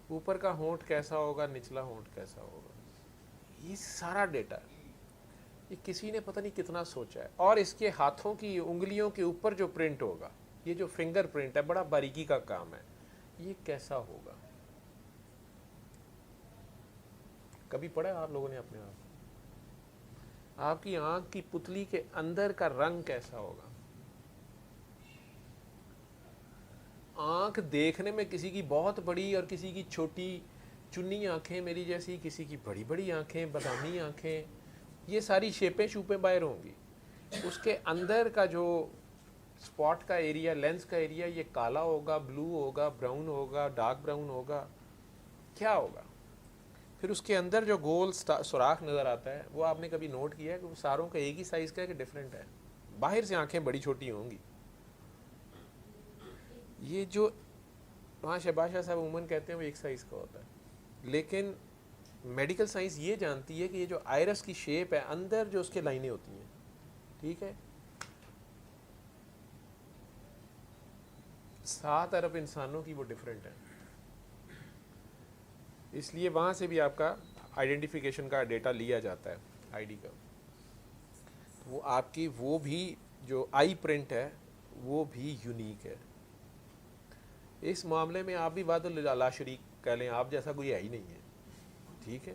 اوپر کا ہونٹ کیسا ہوگا، نچلا ہونٹ کیسا ہوگا. یہ سارا ڈیٹا ہے. یہ کسی نے پتہ نہیں کتنا سوچا ہے. اور اس کے ہاتھوں کی انگلیوں کے اوپر جو پرنٹ ہوگا، یہ جو فنگر پرنٹ ہے، بڑا باریکی کا کام ہے، یہ کیسا ہوگا. کبھی پڑھا آپ لوگوں نے اپنے آپ کی آنکھ کی پتلی کے اندر کا رنگ کیسا ہوگا؟ آنکھ دیکھنے میں کسی کی بہت بڑی اور کسی کی چھوٹی، چنی آنکھیں میری جیسی، کسی کی بڑی بڑی آنکھیں، بادامی آنکھیں، یہ ساری شیپیں شوپیں باہر ہوں گی. اس کے اندر کا جو اسپاٹ کا ایریا، لینس کا ایریا، یہ کالا ہوگا، بلو ہوگا، براؤن ہوگا، ڈارک براؤن ہوگا، کیا ہوگا؟ پھر اس کے اندر جو گول سوراخ نظر آتا ہے وہ آپ نے کبھی نوٹ کیا ہے کہ وہ ساروں کا ایک ہی سائز کا ہے کہ ڈفرینٹ ہے؟ باہر سے آنکھیں بڑی چھوٹی ہوں گی. یہ جو وہاں شہباز شاہ صاحب عموماً کہتے ہیں وہ ایک سائز کا ہوتا ہے، لیکن میڈیکل سائنس یہ جانتی ہے کہ یہ جو آئرس کی شیپ ہے اندر جو اس کے لائنیں ہوتی ہیں، ٹھیک ہے، 7 ارب انسانوں کی وہ ڈفرینٹ ہے. اس لیے وہاں سے بھی آپ کا آئیڈینٹیفیکیشن کا ڈیٹا لیا جاتا ہے، آئی ڈی کا. وہ آپ کی وہ بھی جو آئی پرنٹ ہے وہ بھی یونیک ہے. اس معاملے میں آپ بھی وحد لا شریک کہہ لیں، آپ جیسا کوئی ہے ہی نہیں ہے، ٹھیک ہے،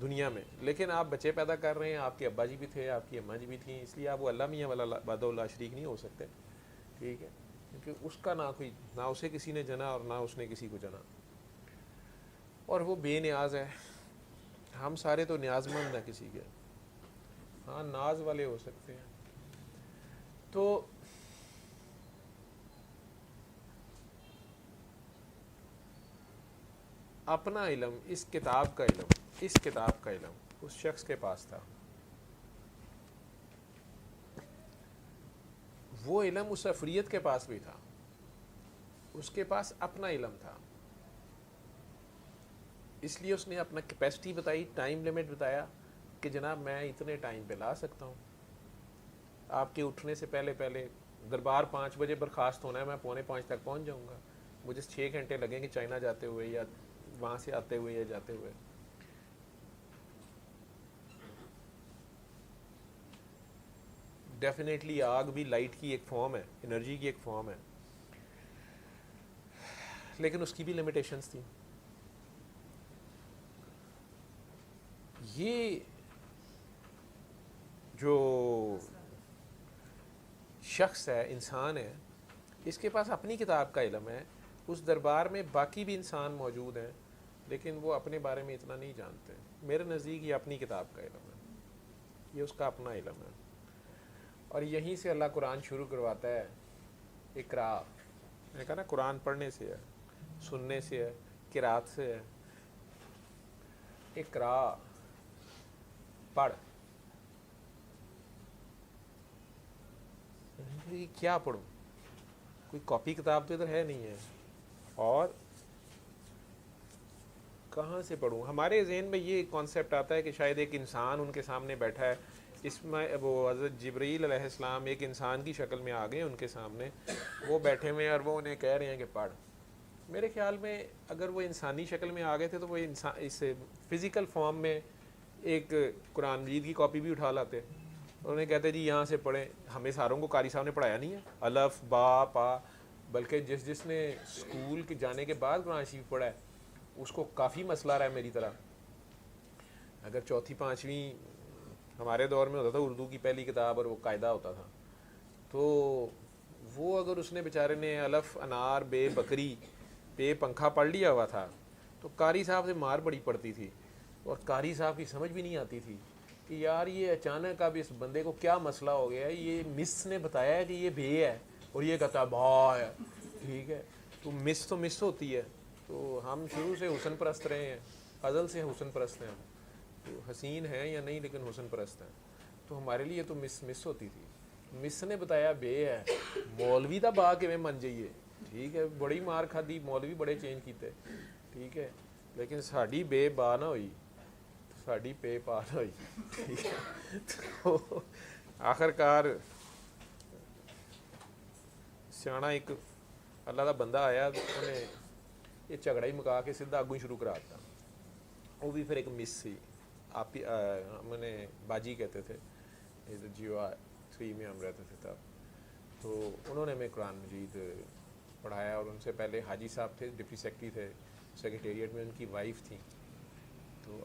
دنیا میں. لیکن آپ بچے پیدا کر رہے ہیں، آپ کے ابا جی بھی تھے، آپ کی اماں جی بھی تھیں، اس لیے آپ وہ اللہ میاں والا وحد لا شریک نہیں ہو سکتے، ٹھیک ہے، کیونکہ اس کا نہ اسے کسی نے جنا اور نہ اس نے کسی کو جنا، اور وہ بے نیاز ہے. ہم سارے تو نیاز مند ہیں کسی کے، ہاں ناز والے ہو سکتے ہیں. تو اپنا علم، اس کتاب کا علم اس شخص کے پاس تھا. وہ علم اس افریت کے پاس بھی تھا، اس کے پاس اپنا علم تھا. اس لیے اس نے اپنا کیپیسٹی بتائی، ٹائم لمٹ بتایا کہ جناب میں اتنے ٹائم پہ لا سکتا ہوں. آپ کے اٹھنے سے پہلے دربار 5 بجے برخاست ہونا ہے، میں 4:45 تک پہنچ جاؤں گا. مجھے 6 گھنٹے لگیں گے چائنا جاتے ہوئے یا وہاں سے آتے ہوئے یا جاتے ہوئے. ڈیفینیٹلی آگ بھی لائٹ کی ایک فارم ہے، انرجی کی ایک فارم ہے، لیکن اس کی بھی لمیٹیشنز تھیں. یہ جو شخص ہے، انسان ہے، اس کے پاس اپنی کتاب کا علم ہے. اس دربار میں باقی بھی انسان موجود ہیں لیکن وہ اپنے بارے میں اتنا نہیں جانتے. میرے نزدیک یہ اپنی کتاب کا علم ہے، یہ اس کا اپنا علم ہے. اور یہیں سے اللہ قرآن شروع کرواتا ہے، اقرا. میں نے کہا نا قرآن پڑھنے سے ہے، سننے سے ہے، قرات سے ہے. اقرا، پڑھ. کیا پڑھوں؟ کوئی کاپی کتاب تو ادھر ہے نہیں ہے، اور کہاں سے پڑھوں؟ ہمارے ذہن میں یہ کانسیپٹ آتا ہے کہ شاید ایک انسان ان کے سامنے بیٹھا ہے. اس میں وہ حضرت جبرائیل علیہ السلام ایک انسان کی شکل میں آ گئے ان کے سامنے، وہ بیٹھے ہوئے ہیں اور وہ انہیں کہہ رہے ہیں کہ پڑھ. میرے خیال میں اگر وہ انسانی شکل میں آ گئے تھے تو وہ اس فزیکل فارم میں ایک قرآن مجید کی کاپی بھی اٹھا لاتے. انہیں کہتے جی یہاں سے پڑھیں. ہمیں ساروں کو قاری صاحب نے پڑھایا نہیں ہے الف با پا، بلکہ جس نے اسکول کے جانے کے بعد قرآن شریف پڑھا ہے اس کو کافی مسئلہ رہا ہے میری طرح. اگر 4th 5ویں ہمارے دور میں ہوتا تھا اردو کی پہلی کتاب اور وہ قاعدہ ہوتا تھا، تو وہ اگر اس نے بیچارے نے الف انار بے بکری پے پنکھا پڑھ لیا ہوا تھا تو قاری صاحب سے مار بڑی پڑتی تھی. اور قاری صاحب کی سمجھ بھی نہیں آتی تھی کہ یار یہ اچانک اب اس بندے کو کیا مسئلہ ہو گیا ہے. یہ مس نے بتایا ہے کہ یہ بے ہے اور یہ کہتا ہے بھا ہے، ٹھیک ہے، تو مس ہوتی ہے. تو ہم شروع سے حسن پرست رہے ہیں، ازل سے حسن پرست ہیں. تو حسین ہیں یا نہیں لیکن حسن پرست ہیں. تو ہمارے لیے تو مس ہوتی تھی. مس نے بتایا بے ہے، مولوی دا با کے میں من جائیے، ٹھیک ہے، بڑی مار کھادی، مولوی بڑے چینج کیتے، ٹھیک ہے، لیکن ساڑی بے با نہ ہوئی، ساڑی پے پا نہ ہوئی، ٹھیک ہے. تو آخر کار سیاح ایک اللہ دا بندہ آیا، انہیں یہ جھگڑا ہی مکا کے سیدھا اگوں ہی شروع کرا دیتا. وہ بھی پھر ایک مس سی، آپ ہم نے باجی کہتے تھے، جیو 3 میں ہم رہتے تھے تب. تو انہوں نے ہمیں قرآن مجید پڑھایا، اور ان سے پہلے حاجی صاحب تھے، ڈپٹی سیکرٹری تھے سیکریٹریٹ میں، ان کی وائف تھیں. تو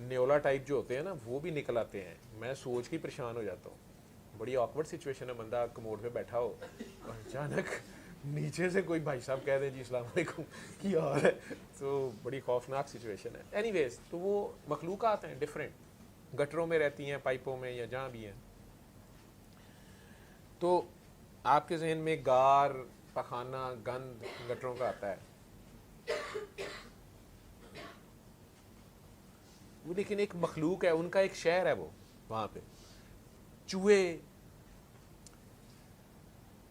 نیولا ٹائپ جو ہوتے ہیں نا وہ بھی نکل آتے ہیں. میں سوچ کے پریشان ہو جاتا ہوں. بڑی آکورڈ سچویشن ہے, بندہ کموڈ پہ بیٹھا ہو اور اچانک نیچے سے کوئی بھائی صاحب کہہ دیں جی السلام علیکم کیا حال ہے, تو بڑی خوفناک سچویشن ہے. اینی ویز تو وہ مخلوقات ہیں ڈفرینٹ, گٹروں میں رہتی ہیں, پائپوں میں, یا جہاں بھی ہیں. تو آپ کے ذہن میں گار, پخانہ, گند گٹروں کا آتا ہے, وہ لیکن ایک مخلوق ہے, ان کا ایک شہر ہے وہ وہاں پہ. چوہے,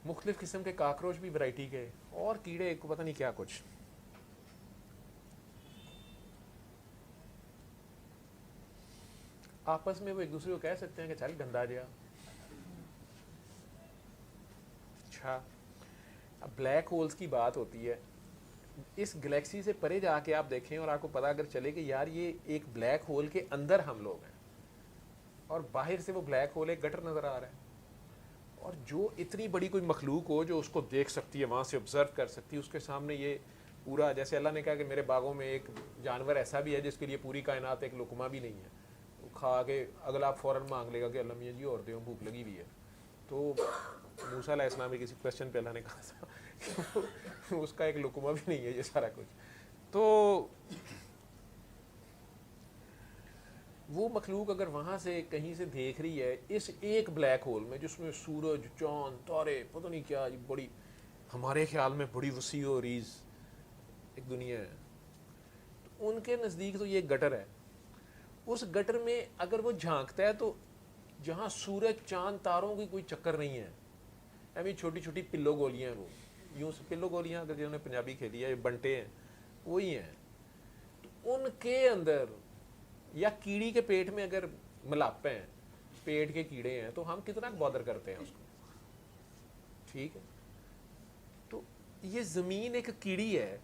مختلف قسم کے کاکروچ بھی ورائٹی کے, اور کیڑے کو پتہ نہیں کیا کچھ. آپس میں وہ ایک دوسرے کو کہہ سکتے ہیں کہ چل گندا جا. اچھا, اب بلیک ہولز کی بات ہوتی ہے. اس گلیکسی سے پرے جا کے آپ دیکھیں اور آپ کو پتہ اگر چلے کہ یار یہ ایک بلیک ہول کے اندر ہم لوگ ہیں, اور باہر سے وہ بلیک ہول ایک گٹر نظر آ رہا ہے. اور جو اتنی بڑی کوئی مخلوق ہو جو اس کو دیکھ سکتی ہے, وہاں سے آبزرو کر سکتی ہے, اس کے سامنے یہ پورا, جیسے اللہ نے کہا کہ میرے باغوں میں ایک جانور ایسا بھی ہے جس کے لیے پوری کائنات ایک لقمہ بھی نہیں ہے, وہ کھا کے اگلا آپ فوراً مانگ لے گا کہ اللہ میاں جی اور دیں, بھوک لگی ہوئی ہے. تو موسیٰ علیہ السلام کے کسی کویسچن پہ اللہ نے کہا تھا کہ اس کا ایک لقمہ بھی نہیں ہے یہ سارا کچھ. تو وہ مخلوق اگر وہاں سے کہیں سے دیکھ رہی ہے اس ایک بلیک ہول میں جس میں سورج, چاند, تارے, پتہ نہیں کیا, بڑی ہمارے خیال میں بڑی وسیع و عریض ایک دنیا ہے, تو ان کے نزدیک تو یہ گٹر ہے. اس گٹر میں اگر وہ جھانکتا ہے تو جہاں سورج, چاند, تاروں کی کوئی چکر نہیں ہے, ایویں چھوٹی چھوٹی پلو گولیاں ہیں, وہ یوں سے پلو گولیاں اگر جنہوں نے پنجابی کھیلی ہے, بنٹے ہیں, وہی ہیں. تو ان کے اندر, یا کیڑی کے پیٹ میں اگر ملاپے ہیں, پیٹ کے کیڑے ہیں, تو ہم کتنا بادر کرتے ہیں اس کو, ٹھیک ہے. تو یہ زمین ایک کیڑی ہے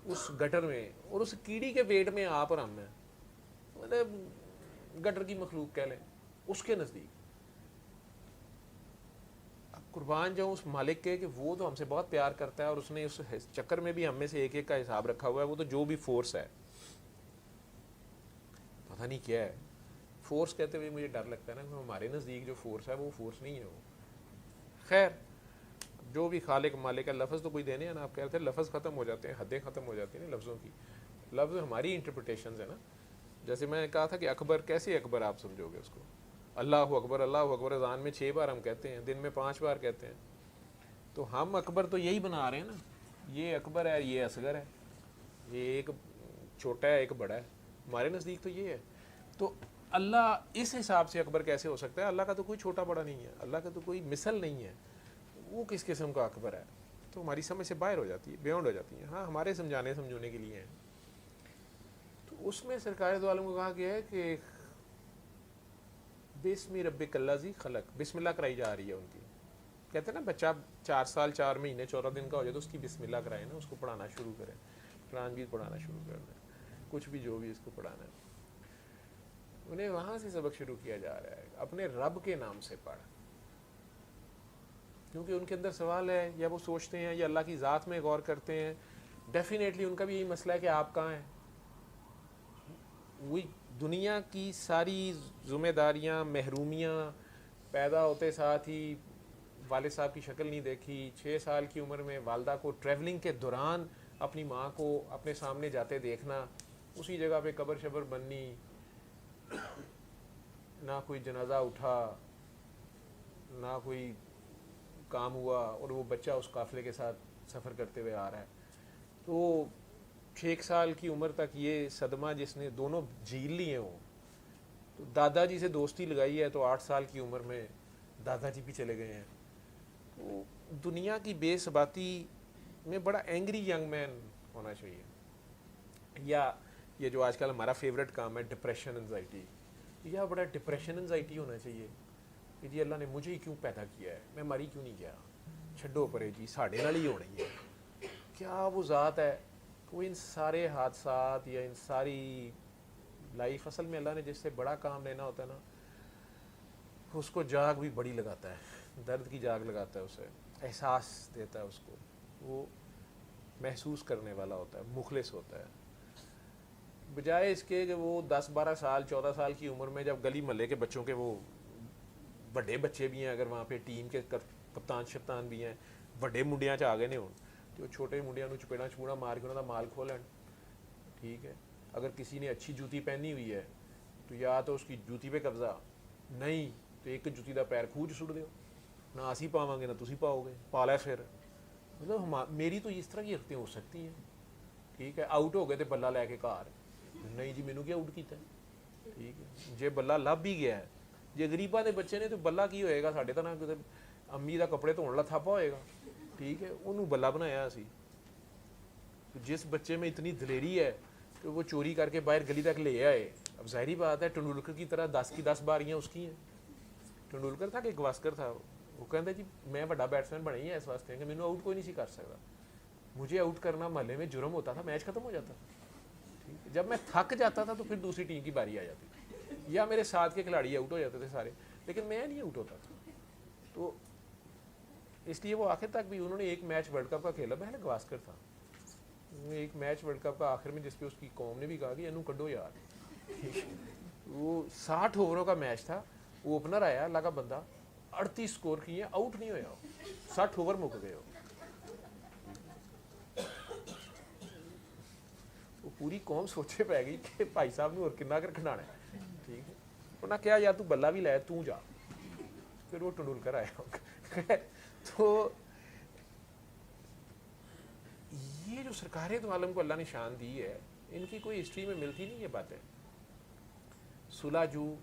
اس گٹر میں, اور اس کیڑی کے پیٹ میں آپ اور ہم ہیں, مطلب گٹر کی مخلوق کہہ لیں اس کے نزدیک. اب قربان جاؤں اس مالک کے کہ وہ تو ہم سے بہت پیار کرتا ہے, اور اس نے اس چکر میں بھی ہم میں سے ایک ایک کا حساب رکھا ہوا ہے. وہ تو جو بھی فورس ہے, پتہ نہیں کیا ہے, فورس کہتے ہوئے مجھے ڈر لگتا ہے نا کہ ہمارے نزدیک جو فورس ہے وہ فورس نہیں ہے. وہ خیر جو بھی خالق مالک کا لفظ تو کوئی دینے ہیں نا, آپ کہہ رہے تھے لفظ ختم ہو جاتے ہیں, حدیں ختم ہو جاتی ہیں نا لفظوں کی. لفظ ہماری انٹرپریٹیشنز ہیں نا. جیسے میں نے کہا تھا کہ اکبر, کیسے اکبر آپ سمجھو گے اس کو؟ اللہ اکبر, اللہ اکبر اذان میں 6 بار ہم کہتے ہیں, دن میں 5 بار کہتے ہیں. تو ہم اکبر تو یہی بنا رہے ہیں نا, یہ اکبر ہے, یہ اصغر ہے, یہ ایک چھوٹا ہے, ایک بڑا ہے. ہمارے نزدیک تو یہ ہے. تو اللہ اس حساب سے اکبر کیسے ہو سکتا ہے؟ اللہ کا تو کوئی چھوٹا بڑا نہیں ہے, اللہ کا تو کوئی مثل نہیں ہے, وہ کس قسم کا اکبر ہے؟ تو ہماری سمجھ سے باہر ہو جاتی ہے, بیونڈ ہو جاتی ہے. ہاں ہمارے سمجھانے کے لیے ہیں. تو اس میں سرکار دو عالم کو کہا گیا ہے کہ بسم ربک الذی خلق, بسم اللہ کرائی جا رہی ہے ان کی. کہتے ہیں نا بچہ 4 سال 4 مہینے 14 دن کا ہو جائے تو اس کی بسم اللہ کرائے نا, اس کو پڑھانا شروع کریں, قرآن بھی پڑھانا شروع کرنا ہے, کچھ بھی جو بھی اس کو پڑھانا ہے. انہیں وہاں سے سبق شروع کیا جا رہا ہے, اپنے رب کے نام سے پڑھ, کیونکہ ان کے اندر سوال ہے, یا وہ سوچتے ہیں یا اللہ کی ذات میں غور کرتے ہیں. ڈیفینیٹلی ان کا بھی یہی مسئلہ ہے کہ آپ کہاں ہیں. وہی دنیا کی ساری ذمہ داریاں, محرومیاں, پیدا ہوتے ساتھ ہی والد صاحب کی شکل نہیں دیکھی, 6 سال کی عمر میں والدہ کو ٹریولنگ کے دوران اپنی ماں کو اپنے سامنے جاتے دیکھنا, اسی جگہ پہ قبر شبر بننی, نہ کوئی جنازہ اٹھا, نہ کوئی کام ہوا, اور وہ بچہ اس قافلے کے ساتھ سفر کرتے ہوئے آ رہا ہے. تو 6 سال کی عمر تک یہ صدمہ جس نے دونوں جھیل لیے ہوں. تو دادا جی سے دوستی لگائی ہے تو 8 سال کی عمر میں دادا جی بھی چلے گئے ہیں. تو دنیا کی بے ثباتی میں بڑا اینگری ینگ مین ہونا چاہیے. یا یہ جو آج کل ہمارا فیوریٹ کام ہے ڈپریشن انزائٹی, یا بڑا ڈپریشن انزائٹی ہونا چاہیے کہ جی اللہ نے مجھے ہی کیوں پیدا کیا ہے, میں مری کیوں نہیں گیا, چھڈو پرے جی ساڑھے نال ہی ہونی ہے. کیا وہ ذات ہے وہ ان سارے حادثات یا ان ساری لائف, اصل میں اللہ نے جس سے بڑا کام لینا ہوتا ہے نا اس کو جاگ بھی بڑی لگاتا ہے, درد کی جاگ لگاتا ہے, اسے احساس دیتا ہے, اس کو وہ محسوس کرنے والا ہوتا ہے, مخلص ہوتا ہے. بجائے اس کے کہ وہ 10-12 سال 14 سال کی عمر میں جب گلی محلے کے بچوں کے وہ بڑے بچے بھی ہیں, اگر وہاں پہ ٹیم کے کپتان شپتان بھی ہیں, بڑے منڈیاں چ آ گئے نے ہوں, تو چھوٹے منڈیاں نو چپیڑا چپوڑا مار کے انہوں کا مال کھولن. ٹھیک ہے, اگر کسی نے اچھی جوتی پہنی ہوئی ہے تو یا تو اس کی جوتی پہ قبضہ, نہیں تو ایک جوتی دا پیر کھوج سٹ دیو, نہ اسی پاواں گے نہ تسی پاؤ گے, پالا پھر. مطلب میری تو اس طرح کی حرکتیں ہو سکتی ہیں. ٹھیک ہے, آؤٹ ہو گئے تو بلہ لے کے گھر, نہیں جی مینوں کیا آؤٹ کیتا ہے. ٹھیک ہے, جے بلہ لب بھی گیا ہے, جے غریباں دے بچے نے تو بلہ کی ہوئے گا, ساڈے طرح کتے امی دا کپڑے دھون والا تھاپا ہوئے گا. ٹھیک ہے, انہوں بلہ بنایا اسی. جس بچے میں اتنی دلیری ہے کہ وہ چوری کر کے باہر گلی تک لے آئے, اب ظاہری بات ہے ٹنڈولکر کی طرح 10 کی 10 باریاں اس کی ہیں. ٹنڈولکر تھا کہ گواسکر تھا, وہ کہتا جی میں بڑا بیٹسمین بنا ہی ہے اس واسطے کہ مینوں آؤٹ کوئی نہیں سی کر سکتا. مجھے آؤٹ کرنا محلے میں جرم ہوتا تھا, میچ ختم ہو جاتا. ٹھیک ہے, جب میں تھک جاتا تھا تو پھر دوسری ٹیم کی باری آ جاتی تھی, یا میرے ساتھ کے کھلاڑی آؤٹ ہو جاتے تھے سارے, لیکن میں نہیں آؤٹ ہوتا تھا. تو اس لیے وہ آخر تک بھی انہوں نے ایک میچ ورلڈ کپ کا کھیلا, پہلے گواسکر تھا, ایک میچ ورلڈ کپ کا آخر میں جس پہ اس کی قوم نے بھی کہا کہ اینوں کڈو یار. وہ 60 اووروں کا میچ تھا, وہ اوپنر آیا اللہ کا بندہ, 38 سکور کیے, آؤٹ نہیں ہویا, 60 اوور مک گئے. وہ پوری قوم سوچے پی گئی کہ بھائی صاحب نے اور کنا کر کھڈانا ہے. ٹھیک ہے, انہاں کیا یار تو بلہ بھی لے تو جا, پھر وہ ٹنڈولکر آیا. تو یہ جو سرکار دو عالم کو اللہ نے شان دی ہے, ان کی کوئی ہسٹری میں ملتی نہیں یہ باتیں. سلاجو,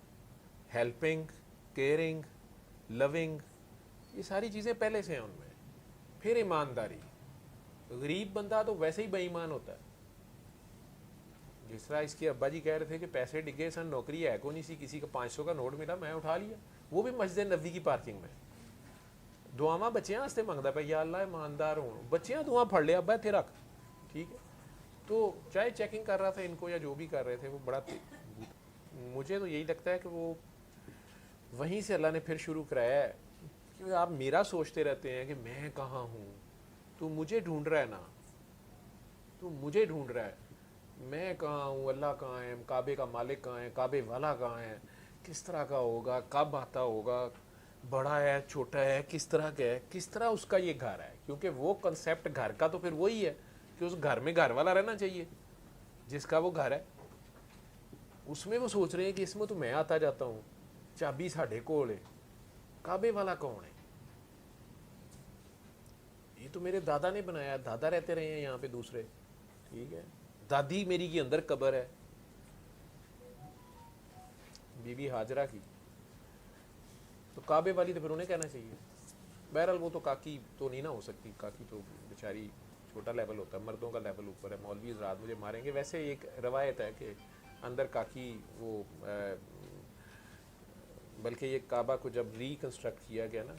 ہیلپنگ, کیئرنگ, لونگ, یہ ساری چیزیں پہلے سے ہیں ان میں. پھر ایمانداری, غریب بندہ تو ویسے ہی بے ایمان ہوتا ہے. جس طرح اس کے ابا جی کہہ رہے تھے کہ پیسے ڈگے سن, نوکری ہے کو نہیں سی, کسی کا 500 کا نوٹ ملا میں اٹھا لیا, وہ بھی مسجد نبوی کی پارکنگ میں. دعاواں بچیاں واسطے منگتا پہ, یا اللہ ایماندار ہوں, بچیاں دعا پڑھ لیا ابا اتنے رکھ. ٹھیک ہے, تو چاہے چیکنگ کر رہا تھا ان کو یا جو بھی کر رہے تھے, وہ بڑا مجھے تو یہی لگتا ہے کہ وہ وہیں سے اللہ نے پھر شروع کرایا ہے. کہ آپ میرا سوچتے رہتے ہیں کہ میں کہاں ہوں, تو مجھے ڈھونڈ رہا ہے نا, تو مجھے ڈھونڈ رہا ہے, میں کہاں ہوں, اللہ کہاں ہے, کعبے کا مالک کہاں ہے, کعبے والا کہاں ہے, کس طرح کا ہوگا, کب آتا ہوگا, بڑا ہے چھوٹا ہے, کس طرح کا ہے, کس طرح اس کا یہ گھر ہے. کیونکہ وہ کنسیپٹ گھر کا تو پھر وہی ہے کہ اس گھر میں گھر والا رہنا چاہیے جس کا وہ گھر ہے. اس میں وہ سوچ رہے ہیں کہ اس میں تو میں آتا جاتا ہوں, چابی ساڈے کول ہے, کعبے والا کون ہے, یہ تو میرے دادا نے بنایا, دادا رہتے رہے ہیں یہاں پہ دوسرے. ٹھیک ہے, دادی میری کی اندر قبر ہے, بی بی ہاجرہ کی, تو کعبے والی تو پھر انہیں کہنا چاہیے. بہرحال وہ تو کاکی تو نہیں نہ ہو سکتی, کاکی تو بیچاری چھوٹا لیول ہوتا ہے, مردوں کا لیول اوپر ہے, مولوی حضرات مجھے ماریں گے. ویسے ایک روایت ہے کہ اندر کاکی وہ بلکہ یہ کعبہ کو جب ریکنسٹرکٹ کیا گیا نا,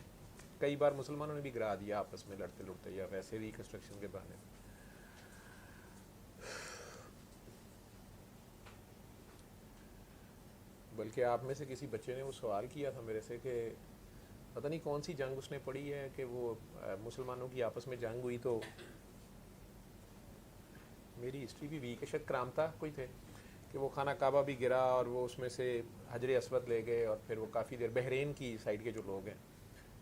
کئی بار مسلمانوں نے بھی گرا دیا آپس میں لڑتے لڑتے یا ویسے ریکنسٹرکشن کے بہانے. بلکہ آپ میں سے کسی بچے نے وہ سوال کیا تھا میرے سے کہ پتہ نہیں کون سی جنگ اس نے پڑھی ہے کہ وہ مسلمانوں کی آپس میں جنگ ہوئی, تو میری ہسٹری بھی ویک ہے, شاید کرامتا کوئی تھے, کہ وہ خانہ کعبہ بھی گرا اور وہ اس میں سے حجر اسود لے گئے, اور پھر وہ کافی دیر بحرین کی سائڈ کے جو لوگ ہیں,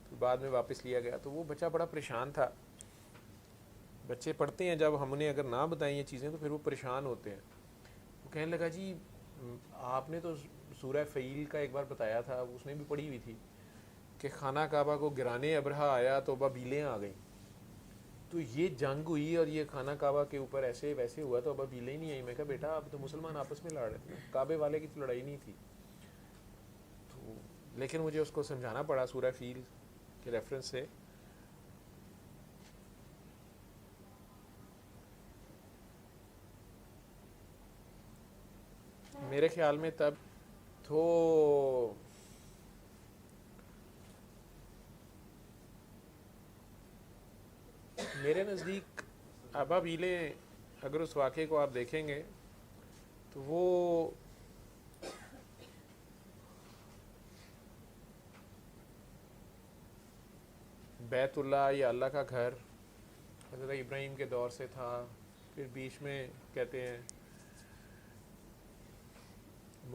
تو بعد میں واپس لیا گیا. تو وہ بچہ بڑا پریشان تھا. بچے پڑھتے ہیں جب ہم نے اگر نہ بتائیں یہ چیزیں تو پھر وہ پریشان ہوتے ہیں. وہ کہنے لگا جی آپ نے تو سورہ فیل کا ایک بار بتایا تھا, اس نے بھی پڑھی ہوئی تھی کہ خانہ کعبہ کو گرانے ابرہا آیا تو بابیلیں آ گئیں, تو یہ جنگ ہوئی اور یہ خانہ کعبہ کے اوپر ایسے ویسے ہوا تو بابیلیں ہی نہیں آئی. میں کہا بیٹا اب تو مسلمان آپس میں لڑ رہے تھے, کعبے والے کی تو لڑائی نہیں تھی. تو لیکن مجھے اس کو سمجھانا پڑا سورہ فیل کے ریفرنس سے. میرے خیال میں تب تو میرے نزدیک ابابیلیں, اگر اس واقعے کو آپ دیکھیں گے تو وہ بیت اللہ یا اللہ کا گھر حضرت ابراہیم کے دور سے تھا. پھر بیچ میں کہتے ہیں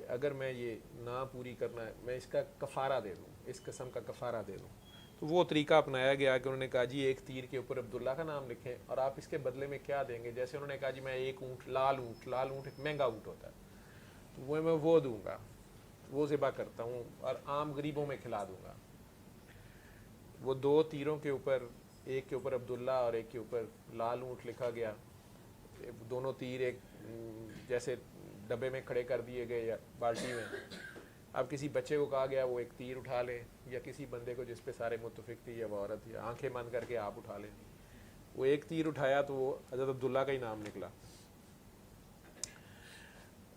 کہ اگر میں یہ نہ پوری کرنا ہے میں اس کا کفارہ دے دوں, اس قسم کا کفارہ دے دوں. تو وہ طریقہ اپنایا گیا کہ انہوں نے کہا جی ایک تیر کے اوپر عبداللہ کا نام لکھیں اور آپ اس کے بدلے میں کیا دیں گے. جیسے انہوں نے کہا جی میں ایک اونٹ, لال اونٹ ایک مہنگا اونٹ ہوتا ہے, تو وہ میں وہ دوں گا, وہ ذبح کرتا ہوں اور عام غریبوں میں کھلا دوں گا. وہ 2 تیروں کے اوپر, ایک کے اوپر عبداللہ اور ایک کے اوپر لال اونٹ لکھا گیا. دونوں تیر ایک جیسے ڈبے میں کھڑے کر دیے گئے یا بالٹی میں. اب کسی بچے کو کہا گیا وہ ایک تیر اٹھا لے, یا کسی بندے کو جس پہ سارے متفق تھی, یا وہ عورت, یا آنکھیں بند کر کے آپ اٹھا لیں. وہ ایک تیر اٹھایا تو وہ حضرت عبداللہ کا ہی نام نکلا.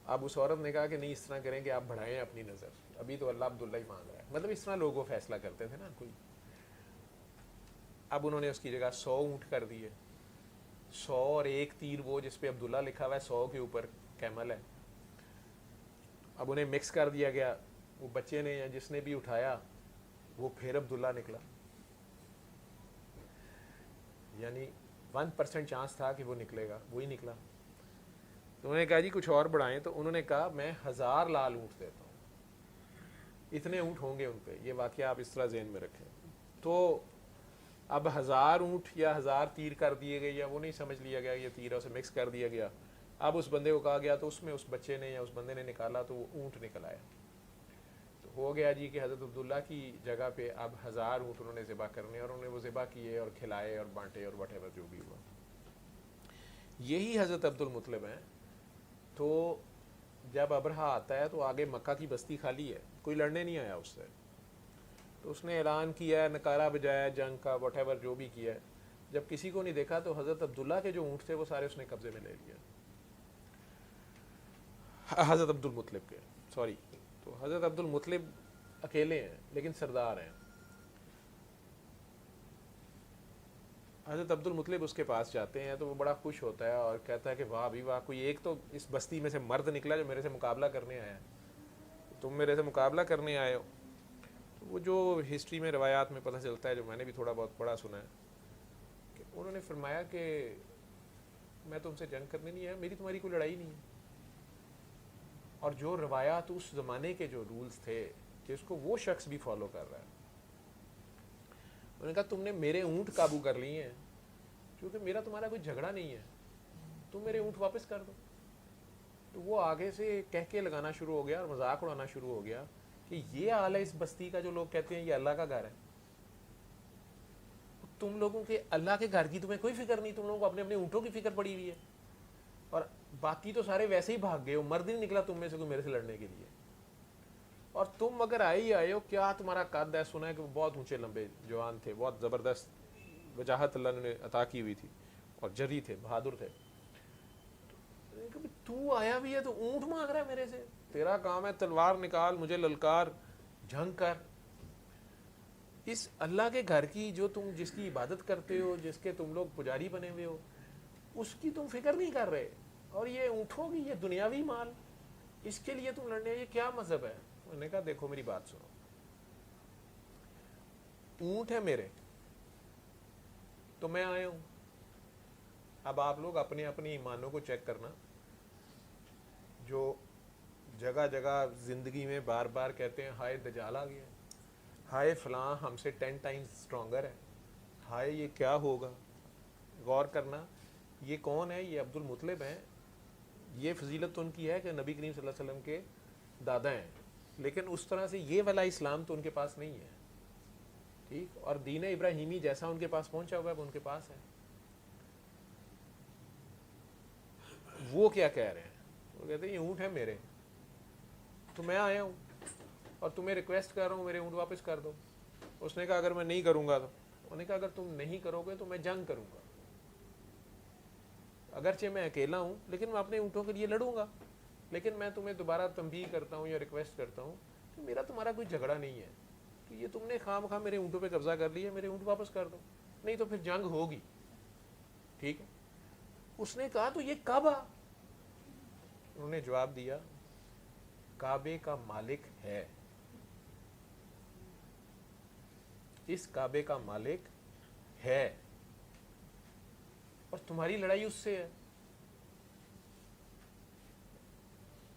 اب اس عورت نے کہا کہ نہیں اس طرح کریں کہ آپ بڑھائیں اپنی نظر, ابھی تو اللہ عبداللہ ہی مانگ رہا ہے. مطلب اس طرح لوگ وہ فیصلہ کرتے تھے نا کوئی. اب انہوں نے اس کی جگہ 100 اونٹ کر دیے, 100 اور ایک تیر وہ جس پہ عبداللہ لکھا ہوا ہے, 100 کے اوپر کیمل ہے. اب انہیں مکس کر دیا گیا. وہ بچے نے یا جس نے بھی اٹھایا وہ پھر عبداللہ نکلا. یعنی 1% چانس تھا کہ وہ نکلے گا, وہی نکلا. تو انہوں نے کہا جی کچھ اور بڑھائیں, تو انہوں نے کہا میں 1000 لال اونٹ دیتا ہوں, اتنے اونٹ ہوں گے ان پہ. یہ واقعہ آپ اس طرح ذہن میں رکھیں. تو اب 1000 اونٹ یا 1000 تیر کر دیے گئے, یا وہ نہیں سمجھ لیا گیا یہ تیر اسے مکس کر دیا گیا. اب اس بندے کو کہا گیا تو اس میں اس بچے نے یا اس بندے نے نکالا تو وہ اونٹ نکل آیا. تو ہو گیا جی کہ حضرت عبداللہ کی جگہ پہ اب 1000 اونٹ انہوں نے ذبح کرنے, اور انہوں نے وہ ذبح کیے اور کھلائے اور بانٹے اور وٹ ایور جو بھی ہوا. یہی حضرت عبد المطلب ہیں. تو جب ابرہہ آتا ہے تو آگے مکہ کی بستی خالی ہے, کوئی لڑنے نہیں آیا اس سے. تو اس نے اعلان کیا, نکارہ بجایا جنگ کا, وٹ ایور جو بھی کیا. جب کسی کو نہیں دیکھا تو حضرت عبداللہ کے جو اونٹ تھے وہ سارے اس نے قبضے میں لے لیا, حضرت عبد المطلب کے, سوری. تو حضرت عبد المطلب اکیلے ہیں لیکن سردار ہیں. حضرت عبد المطلب اس کے پاس جاتے ہیں تو وہ بڑا خوش ہوتا ہے اور کہتا ہے کہ واہ بھی واہ, کوئی ایک تو اس بستی میں سے مرد نکلا جو میرے سے مقابلہ کرنے آیا ہے, تم میرے سے مقابلہ کرنے آئے ہو. تو وہ جو ہسٹری میں روایات میں پتہ چلتا ہے, جو میں نے بھی تھوڑا بہت پڑھا سنا ہے, کہ انہوں نے فرمایا کہ میں تم سے جنگ کرنے نہیں آیا, میری تمہاری کوئی لڑائی نہیں ہے. اور جو روایات اس زمانے کے جو رولز تھے کہ اس کو وہ شخص بھی فالو کر رہا ہے. انہوں نے کہا تم نے میرے اونٹ قابو کر لیے ہیں, کیونکہ میرا تمہارا کوئی جھگڑا نہیں ہے, تم میرے اونٹ واپس کر دو. تو وہ آگے سے کہہ کے لگانا شروع ہو گیا اور مذاق اڑانا شروع ہو گیا کہ یہ حال ہے اس بستی کا جو لوگ کہتے ہیں یہ اللہ کا گھر ہے. تم لوگوں کے اللہ کے گھر کی تمہیں کوئی فکر نہیں, تم لوگوں کو اپنے اپنے اونٹوں کی فکر پڑی ہوئی ہے, اور باقی تو سارے ویسے ہی بھاگ گئے ہو, مرد نہیں نکلا تم میں سے کوئی میرے سے لڑنے کے لیے. اور تم اگر آئے ہی آئے ہو, کیا تمہارا قد ہے, سنا ہے کہ وہ بہت اونچے لمبے جوان تھے, بہت زبردست وجاہت اللہ نے عطا کی ہوئی تھی, اور جری تھے, بہادر تھے. تو آیا بھی ہے تو اونٹ مانگ رہا ہے میرے سے, تیرا کام ہے تلوار نکال, مجھے للکار, جنگ کر. اس اللہ کے گھر کی جو تم جس کی عبادت کرتے ہو, جس کے تم لوگ پجاری بنے ہوئے ہو, اس کی تم فکر نہیں کر رہے, اور یہ اونٹوں کی یہ دنیاوی مال, اس کے لیے تم لڑنے, یہ کیا مذہب ہے. انہوں نے کہا دیکھو میری بات سنو, اونٹ ہے میرے تو میں آیا ہوں. اب آپ لوگ اپنے اپنی ایمانوں کو چیک کرنا. جو جگہ جگہ زندگی میں بار بار کہتے ہیں ہائے دجال آ گیا, ہائے فلاں ہم سے 10 ٹائمز اسٹرانگر ہے, ہائے یہ کیا ہوگا. غور کرنا, یہ کون ہے, یہ عبد المطلب ہیں. یہ فضیلت تو ان کی ہے کہ نبی کریم صلی اللہ علیہ وسلم کے دادا ہیں, لیکن اس طرح سے یہ والا اسلام تو ان کے پاس نہیں ہے, ٹھیک. اور دین ابراہیمی جیسا ان کے پاس پہنچا ہوا ہے وہ ان کے پاس ہے. وہ کیا کہہ رہے ہیں, وہ کہتے ہیں یہ اونٹ ہے میرے تو میں آیا ہوں اور تمہیں ریکویسٹ کر رہا ہوں میرے اونٹ واپس کر دو. اس نے کہا اگر میں نہیں کروں گا تو, انہوں نے کہا اگر تم نہیں کرو گے تو میں جنگ کروں گا, اگرچہ میں اکیلا ہوں لیکن میں اپنے اونٹوں کے لیے لڑوں گا, لیکن میں تمہیں دوبارہ تنبیہ کرتا ہوں یا ریکویسٹ کرتا ہوں کہ میرا تمہارا کوئی جھگڑا نہیں ہے, کہ یہ تم نے خام خواہ میرے اونٹوں پہ قبضہ کر لیا, میرے اونٹ واپس کر دو, نہیں تو پھر جنگ ہوگی, ٹھیک ہے. اس نے کہا تو یہ کعبہ, انہوں نے جواب دیا کعبے کا مالک ہے, اس کعبے کا مالک ہے, اور تمہاری لڑائی اس سے ہے.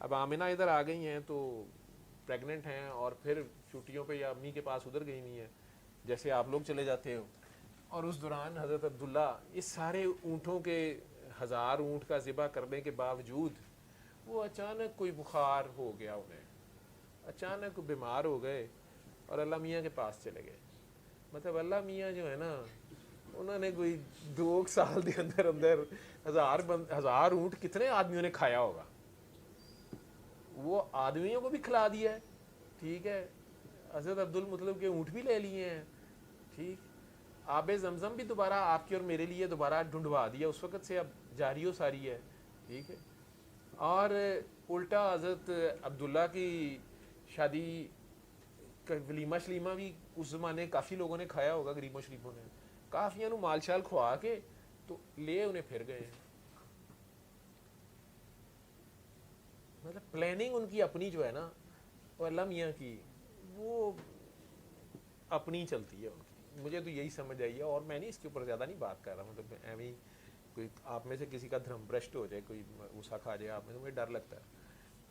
اب آمنہ ادھر آ گئی ہیں تو پریگننٹ ہیں اور پھر چھٹیوں پہ یا امی کے پاس ادھر گئی ہوئی ہیں جیسے آپ لوگ چلے جاتے ہو. اور اس دوران حضرت عبداللہ اس سارے اونٹوں کے 1000 اونٹ کا ذبح کرنے کے باوجود وہ اچانک کوئی بخار ہو گیا انہیں، اچانک بیمار ہو گئے اور اللہ میاں کے پاس چلے گئے. مطلب اللہ میاں جو ہے نا انہوں نے کوئی 2 سال کے اندر اندر 1000 اونٹ کتنے آدمیوں نے کھایا ہوگا. وہ آدمیوں کو بھی کھلا دیا ہے، ٹھیک ہے، حضرت عبدالمطلب کے اونٹ بھی لے لیے ہیں، ٹھیک. آب زمزم بھی دوبارہ آپ کی اور میرے لیے دوبارہ ڈھونڈوا دیا، اس وقت سے اب جاری و ساری ہے، ٹھیک ہے. اور الٹا حضرت عبداللہ کی شادی ولیمہ شلیمہ بھی اس زمانے کافی لوگوں نے کھایا ہوگا، غریبوں شریفوں نے کافیاں نو مال شال کھوا کے تو لے انہیں پھر گئے ہیں. مطلب پلاننگ ان کی اپنی جو ہے نا وہ اللہ میاں کی وہ اپنی چلتی ہے ان کی. مجھے تو یہی سمجھ آئی ہے اور میں نہیں اس کے اوپر زیادہ نہیں بات کر رہا. مطلب ایویں کوئی آپ میں سے کسی کا دھرم بھرشٹ ہو جائے، کوئی غصہ کھا جائے آپ میں، تو مجھے ڈر لگتا ہے.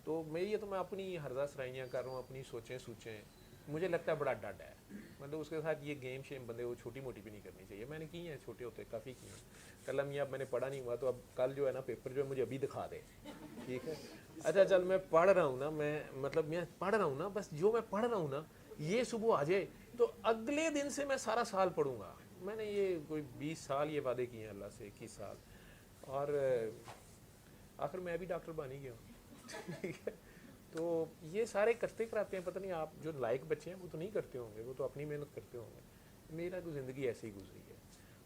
تو یہ تو میں اپنی ہرزہ سرائیاں کر رہا ہوں، اپنی سوچیں. مجھے لگتا ہے بڑا ڈر ہے. مطلب اس کے ساتھ یہ گیم شیم بندے وہ چھوٹی موٹی بھی نہیں کرنی چاہیے. میں نے کی ہیں چھوٹے ہوتے کافی کی ہیں. قلم یہ اب میں نے پڑھا نہیں ہوا تو اب کل جو ہے نا پیپر جو ہے مجھے ابھی دکھا دے، ٹھیک ہے. اچھا چل میں پڑھ رہا ہوں نا، میں پڑھ رہا ہوں نا، بس جو میں پڑھ رہا ہوں نا یہ صبح آ جائے تو اگلے دن سے میں سارا سال پڑھوں گا. میں نے یہ کوئی 20 سال یہ وعدے کیے ہیں اللہ سے، 21 سال، اور آخر میں بھی ڈاکٹر بن ہی گیا ہوں، ٹھیک ہے. تو یہ سارے کرتے کراتے ہیں. پتہ نہیں آپ جو لائق بچے ہیں وہ تو نہیں کرتے ہوں گے، وہ تو اپنی محنت کرتے ہوں گے. میرا تو زندگی ایسے ہی گزری ہے.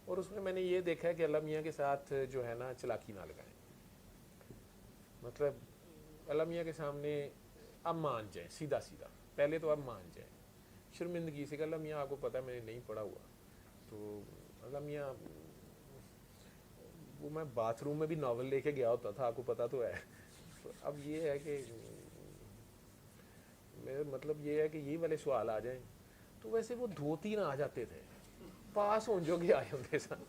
اور اس میں نے یہ دیکھا ہے کہ اللہ میاں کے ساتھ جو ہے نا چلاکی نہ لگائیں. مطلب اللہ میاں کے سامنے اب مان جائیں سیدھا، پہلے تو اب مان جائیں شرمندگی سے کہ اللہ میاں آپ کو پتہ ہے میں نے نہیں پڑھا ہوا. تو اللہ میاں وہ میں باتھ روم میں بھی ناول لے کے گیا ہوتا تھا، آپ کو پتہ تو ہے. اب یہ ہے کہ میرا مطلب یہ ہے کہ یہی والے سوال آ جائیں تو ویسے وہ 2-3 آ جاتے تھے پاس ہوں جو کہ آئے ہوتے سن،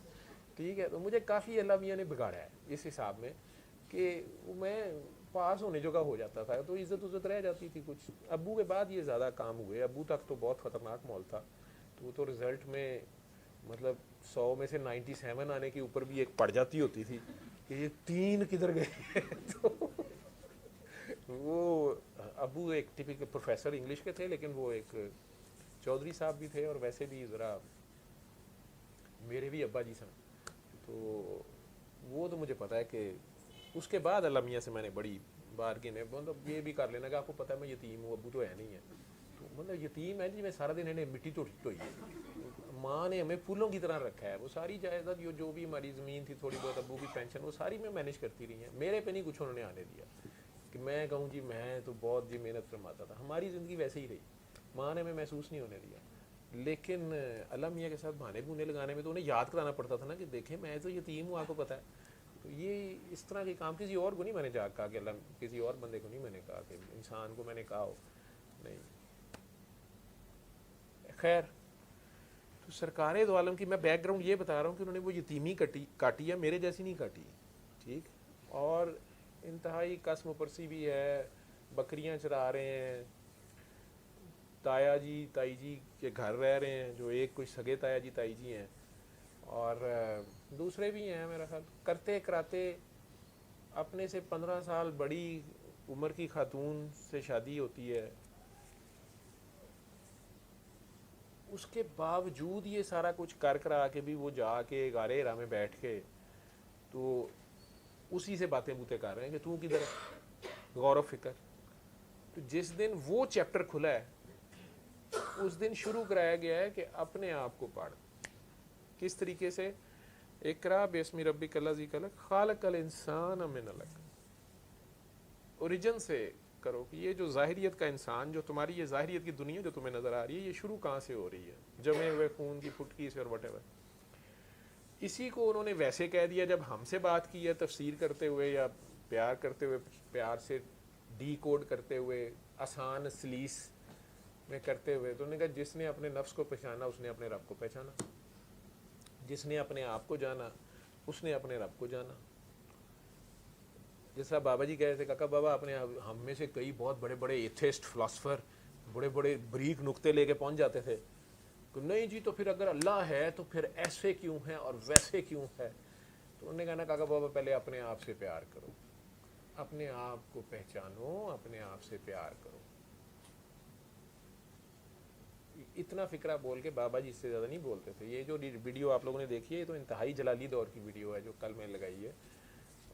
ٹھیک ہے. تو مجھے کافی اللہ میاں نے بگاڑا ہے اس حساب میں کہ میں پاس ہونے جو کا ہو جاتا تھا تو عزت رہ جاتی تھی کچھ. ابو کے بعد یہ زیادہ کام ہوئے، ابو تک تو بہت خطرناک ماحول تھا. تو وہ تو رزلٹ میں مطلب 100 میں سے 97 آنے کے اوپر بھی ایک پڑ جاتی ہوتی تھی کہ یہ 3 کدھر گئے. تو وہ ابو ایک ٹپیکل پروفیسر انگلش کے تھے، لیکن وہ ایک چودھری صاحب بھی تھے اور ویسے بھی ذرا میرے بھی ابا جی سن. تو وہ تو مجھے پتا ہے کہ اس کے بعد اللہ میاں سے میں نے بڑی بارگین ہے. مطلب یہ بھی کر لینا کہ آپ کو پتہ ہے میں یتیم ہوں، ابو تو ہے نہیں ہے. تو مطلب یتیم ہے جی، میں سارا دن انہیں مٹی تو ٹھوئی ہے. ماں نے ہمیں پھولوں کی طرح رکھا ہے. وہ ساری جائیداد جو بھی ہماری زمین تھی تھوڑی بہت، ابو کی پینشن، وہ ساری میں مینیج کرتی رہی ہیں. میرے پہ نہیں کچھ انہوں نے آنے دیا کہ میں کہوں جی میں تو بہت جی محنت فرماتا تھا. ہماری زندگی ویسے ہی رہی، ماں نے ہمیں محسوس نہیں ہونے دیا. لیکن اللہ میاں کے ساتھ بہانے بونے لگانے میں تو انہیں یاد کرانا پڑتا تھا نا کہ دیکھیں میں تو یتیم ہوں، آپ کو پتہ ہے. تو یہ اس طرح کے کام کسی اور کو نہیں میں نے جا کہا کہ اللہ کسی اور بندے کو نہیں میں نے کہا کہ انسان کو میں نے کہا ہو نہیں. خیر تو سرکار دو عالم کی میں بیک گراؤنڈ یہ بتا رہا ہوں کہ انہوں نے وہ یتیمی کاٹی ہے، میرے جیسی نہیں کاٹی، ٹھیک. اور انتہائی قسم پرسی بھی ہے، بکریاں چرا رہے ہیں، تایا جی تائی جی کے گھر رہ رہے ہیں جو ایک کوئی سگے تایا جی تائی جی ہیں اور دوسرے بھی ہیں میرا خیال. کرتے کراتے اپنے سے 15 سال بڑی عمر کی خاتون سے شادی ہوتی ہے، اس کے باوجود یہ سارا کچھ کر کرا کے بھی وہ جا کے غار ہرا میں بیٹھ کے تو اسی سے باتیں بوتے کر رہے ہیں کہ تو کدھر ہے، غور و فکر. تو جس دن وہ چیپٹر کھلا ہے اس دن شروع کرایا گیا ہے کہ اپنے آپ کو پڑھ. کس طریقے سے؟ اقرا باسم ربک الذی خلق خالق الانسان من علق. اوریجن سے کرو کہ یہ جو ظاہریت کا انسان، جو تمہاری یہ ظاہریت کی دنیا جو تمہیں نظر آ رہی ہے، یہ شروع کہاں سے ہو رہی ہے؟ جمے ہوئے خون کی پھٹکی سے اور وٹ ایور. اسی کو انہوں نے ویسے کہہ دیا جب ہم سے بات کی ہے تفسیر کرتے ہوئے یا پیار کرتے ہوئے، پیار سے ڈی کوڈ کرتے ہوئے، آسان سلیس میں کرتے ہوئے. تو انہوں نے کہا جس نے اپنے نفس کو پہچانا اس نے اپنے رب کو پہچانا، جس نے اپنے آپ کو جانا اس نے اپنے رب کو جانا. جیسا بابا جی کہہ رہے تھے کاکا بابا اپنے ہم میں سے کئی بہت بڑے بڑے ایتھسٹ فلاسفر بڑے بڑے بریک نقطے لے کے پہنچ جاتے تھے کہ نہیں جی تو پھر اگر اللہ ہے تو پھر ایسے کیوں ہے اور ویسے کیوں ہے. تو انہوں نے کہا نا کاکا بابا پہلے اپنے آپ سے پیار کرو, اپنے آپ کو پہچانو, اپنے آپ سے پیار کرو. اتنا فکرہ بول کے بابا جی اس سے زیادہ نہیں بولتے تھے. یہ جو ویڈیو آپ لوگوں نے دیکھی ہے یہ تو انتہائی جلالی دور کی ویڈیو ہے جو کل میں لگائی ہے,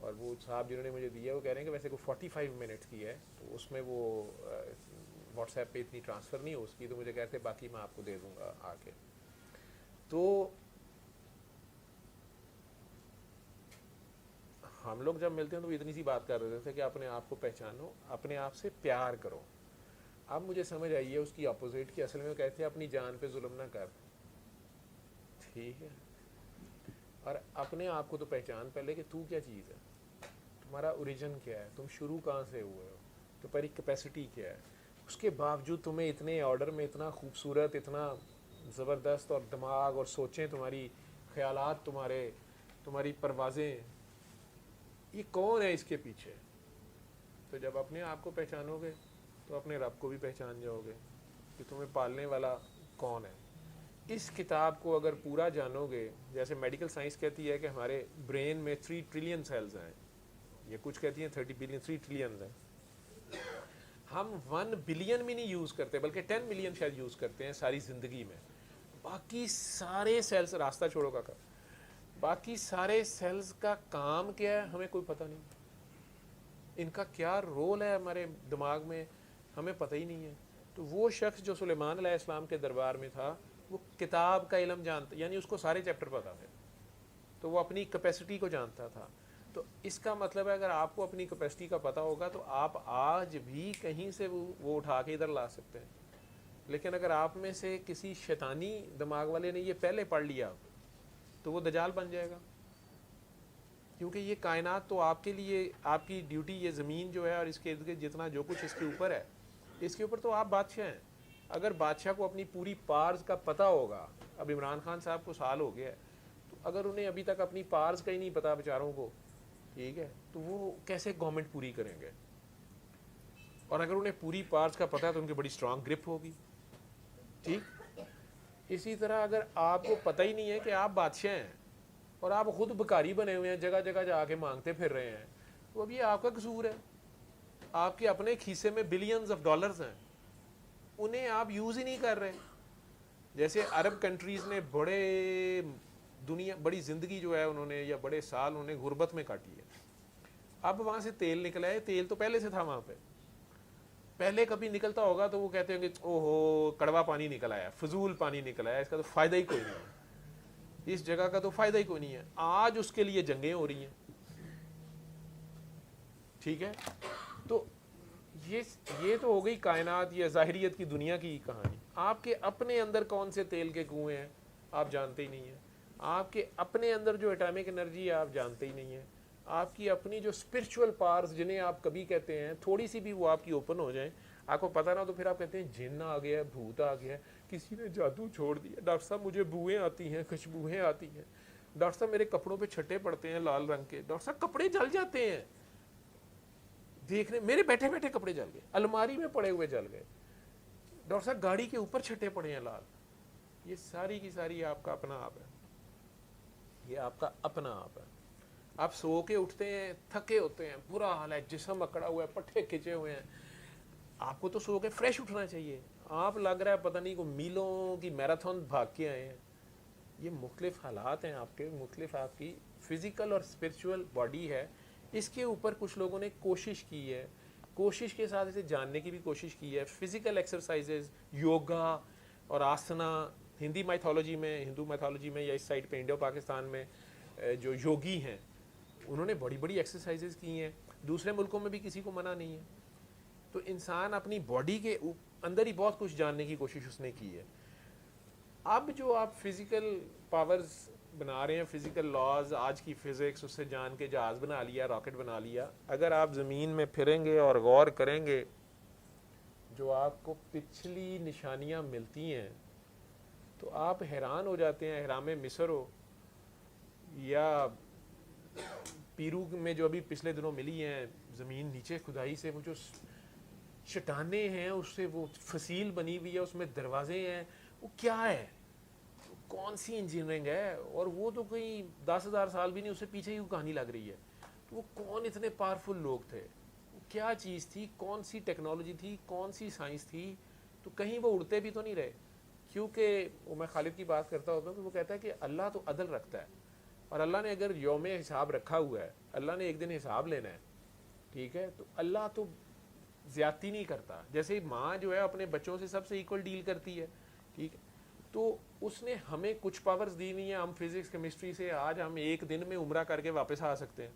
اور وہ صاحب جنہوں نے مجھے دیا وہ کہہ رہے ہیں کہ ویسے کوئی 45 منٹس کی ہے تو اس میں وہ واٹس ایپ پہ اتنی ٹرانسفر نہیں ہو اس کی, تو مجھے کہتے باقی میں آپ کو دے دوں گا آ کے. تو ہم لوگ جب ملتے ہیں تو وہ اتنی سی بات کر رہے تھے کہ اپنے آپ کو پہچانو, اپنے آپ سے پیار کرو. اب مجھے سمجھ آئی ہے اس کی اپوزٹ کی, اصل میں وہ کہتے ہیں اپنی جان پہ ظلم نہ کر, ٹھیک ہے, اور اپنے آپ کو تو پہچان پہلے کہ تو کیا چیز ہے, تمہارا اوریجن کیا ہے, تم شروع کہاں سے ہوئے ہو, تمہاری کیپیسٹی کیا ہے. اس کے باوجود تمہیں اتنے آرڈر میں اتنا خوبصورت, اتنا زبردست, اور دماغ اور سوچیں تمہاری, خیالات تمہاری پروازیں, یہ کون ہے اس کے پیچھے. تو جب اپنے آپ کو پہچانو گے تو اپنے رب کو بھی پہچان جاؤ گے کہ تمہیں پالنے والا کون ہے. اس کتاب کو اگر پورا جانو گے, جیسے میڈیکل سائنس کہتی ہے کہ ہمارے برین میں 3 ٹریلین سیلز ہیں, یہ کچھ کہتی ہیں 30 بلین, 3 ٹریلین ہیں. ہم 1 بلین بھی نہیں یوز کرتے بلکہ 10 ملین شاید یوز کرتے ہیں ساری زندگی میں. باقی سارے سیلز, راستہ چھوڑو کا باقی سارے سیلز کا کام کیا ہے ہمیں کوئی پتہ نہیں, ان کا کیا رول ہے ہمارے دماغ میں ہمیں پتہ ہی نہیں ہے. تو وہ شخص جو سلیمان علیہ السلام کے دربار میں تھا وہ کتاب کا علم جانتا, یعنی اس کو سارے چیپٹر پتہ تھے, تو وہ اپنی کیپیسٹی کو جانتا تھا. تو اس کا مطلب ہے اگر آپ کو اپنی کیپیسٹی کا پتہ ہوگا تو آپ آج بھی کہیں سے وہ اٹھا کے ادھر لا سکتے ہیں. لیکن اگر آپ میں سے کسی شیطانی دماغ والے نے یہ پہلے پڑھ لیا تو وہ دجال بن جائے گا, کیونکہ یہ کائنات تو آپ کے لیے, آپ کی ڈیوٹی, یہ زمین جو ہے اور اس کے ارد گرد جتنا جو کچھ اس کے اوپر ہے, اس کے اوپر تو آپ بادشاہ ہیں. اگر بادشاہ کو اپنی پوری پارز کا پتہ ہوگا, اب عمران خان صاحب کو سال ہو گیا ہے, تو اگر انہیں ابھی تک اپنی پارز کا ہی نہیں پتہ بیچاروں کو, ٹھیک ہے, تو وہ کیسے گورنمنٹ پوری کریں گے. اور اگر انہیں پوری پارز کا پتہ ہے تو ان کی بڑی اسٹرانگ گرپ ہوگی, ٹھیک. اسی طرح اگر آپ کو پتہ ہی نہیں ہے کہ آپ بادشاہ ہیں اور آپ خود بھکاری بنے ہوئے ہیں, جگہ جگہ جا کے مانگتے پھر رہے ہیں, تو اب یہ آپ کا قصور ہے. آپ کے اپنے کھیسے میں بلینز آف ڈالرز ہیں, انہیں آپ یوز ہی نہیں کر رہے. جیسے عرب کنٹریز نے بڑی زندگی جو ہے انہوں نے, یا بڑے سال انہوں نے غربت میں کاٹی ہے. اب وہاں سے تیل نکلا ہے, تیل تو پہلے سے تھا وہاں پہ, پہلے کبھی نکلتا ہوگا تو وہ کہتے ہیں کہ او ہو کڑوا پانی نکل آیا, فضول پانی نکل آیا, اس کا تو فائدہ ہی کوئی نہیں ہے, اس جگہ کا تو فائدہ ہی کوئی نہیں ہے. آج اس کے لیے جنگیں ہو رہی ہیں, ٹھیک ہے. تو یہ تو ہو گئی کائنات یا ظاہریت کی دنیا کی کہانی. آپ کے اپنے اندر کون سے تیل کے کنویں ہیں آپ جانتے ہی نہیں ہیں. آپ کے اپنے اندر جو ایٹامک انرجی ہے آپ جانتے ہی نہیں ہیں. آپ کی اپنی جو اسپرچول پارز جنہیں آپ کبھی کہتے ہیں, تھوڑی سی بھی وہ آپ کی اوپن ہو جائیں, آپ کو پتہ نہ تو پھر آپ کہتے ہیں جن آ گیا, بھوت آ گیا, کسی نے جادو چھوڑ دیا, ڈاکٹر صاحب مجھے بوئیں آتی ہیں, خوشبوئیں آتی ہیں, ڈاکٹر صاحب میرے کپڑوں پہ چھٹے پڑتے ہیں لال رنگ کے, ڈاکٹر صاحب کپڑے جل جاتے ہیں دیکھنے, میرے بیٹھے بیٹھے کپڑے جل گئے, الماری میں پڑے ہوئے جل گئے, ڈاکٹر صاحب گاڑی کے اوپر چھٹے پڑے ہیں لال. یہ ساری کی ساری آپ کا اپنا آپ ہے, یہ آپ کا اپنا آپ ہے. آپ سو کے اٹھتے ہیں, تھکے ہوتے ہیں, برا حال ہے, جسم اکڑا ہوا ہے, پٹھے کھچے ہوئے ہیں, آپ کو تو سو کے فریش اٹھنا چاہیے. آپ لگ رہا ہے پتہ نہیں کو میلوں کی میراتھن بھاگ کے آئے ہیں. یہ مختلف حالات ہیں آپ کے, مختلف آپ کی فزیکل اور اسپرچول باڈی ہے. اس کے اوپر کچھ لوگوں نے کوشش کی ہے, کوشش کے ساتھ اسے جاننے کی بھی کوشش کی ہے. فزیکل ایکسرسائزز, یوگا اور آسنا, ہندو میتھولوجی میں یا اس سائڈ پہ انڈیا پاکستان میں جو یوگی ہیں انہوں نے بڑی بڑی ایکسرسائزز کی ہیں. دوسرے ملکوں میں بھی کسی کو منع نہیں ہے. تو انسان اپنی باڈی کے اندر ہی بہت کچھ جاننے کی کوشش اس نے کی ہے. اب جو آپ فزیکل پاورز بنا رہے ہیں, فزیکل لاز, آج کی فزکس, اس سے جان کے جہاز بنا لیا, راکٹ بنا لیا, اگر آپ زمین میں پھریں گے اور غور کریں گے جو آپ کو پچھلی نشانیاں ملتی ہیں تو آپ حیران ہو جاتے ہیں. اہرام مصر ہو یا پیرو میں جو ابھی پچھلے دنوں ملی ہیں زمین نیچے کھدائی سے، وہ جو چٹانیں ہیں اس سے وہ فصیل بنی ہوئی ہے، اس میں دروازے ہیں، وہ کیا ہے، کون سی انجینئرنگ ہے؟ اور وہ تو کوئی 10,000 سال بھی نہیں، اس سے پیچھے ہی کہانی لگ رہی ہے. تو وہ کون اتنے پاورفل لوگ تھے، وہ کیا چیز تھی، کون سی ٹیکنالوجی تھی، کون سی سائنس تھی؟ تو کہیں وہ اڑتے بھی تو نہیں رہے. کیونکہ وہ میں خالد کی بات کرتا ہوتا ہوں کہ وہ کہتا ہے کہ اللہ تو عدل رکھتا ہے، اور اللہ نے اگر یوم حساب رکھا ہوا ہے، اللہ نے ایک دن حساب لینا ہے، ٹھیک ہے، تو اللہ تو زیادتی نہیں کرتا. جیسے ماں جو ہے اپنے بچوں سے سب سے ایکول ڈیل کرتی ہے، ٹھیک ہے، تو اس نے ہمیں کچھ پاورز دی ہوئی ہیں. ہم فزکس کیمسٹری سے آج ہم ایک دن میں عمرہ کر کے واپس آ سکتے ہیں.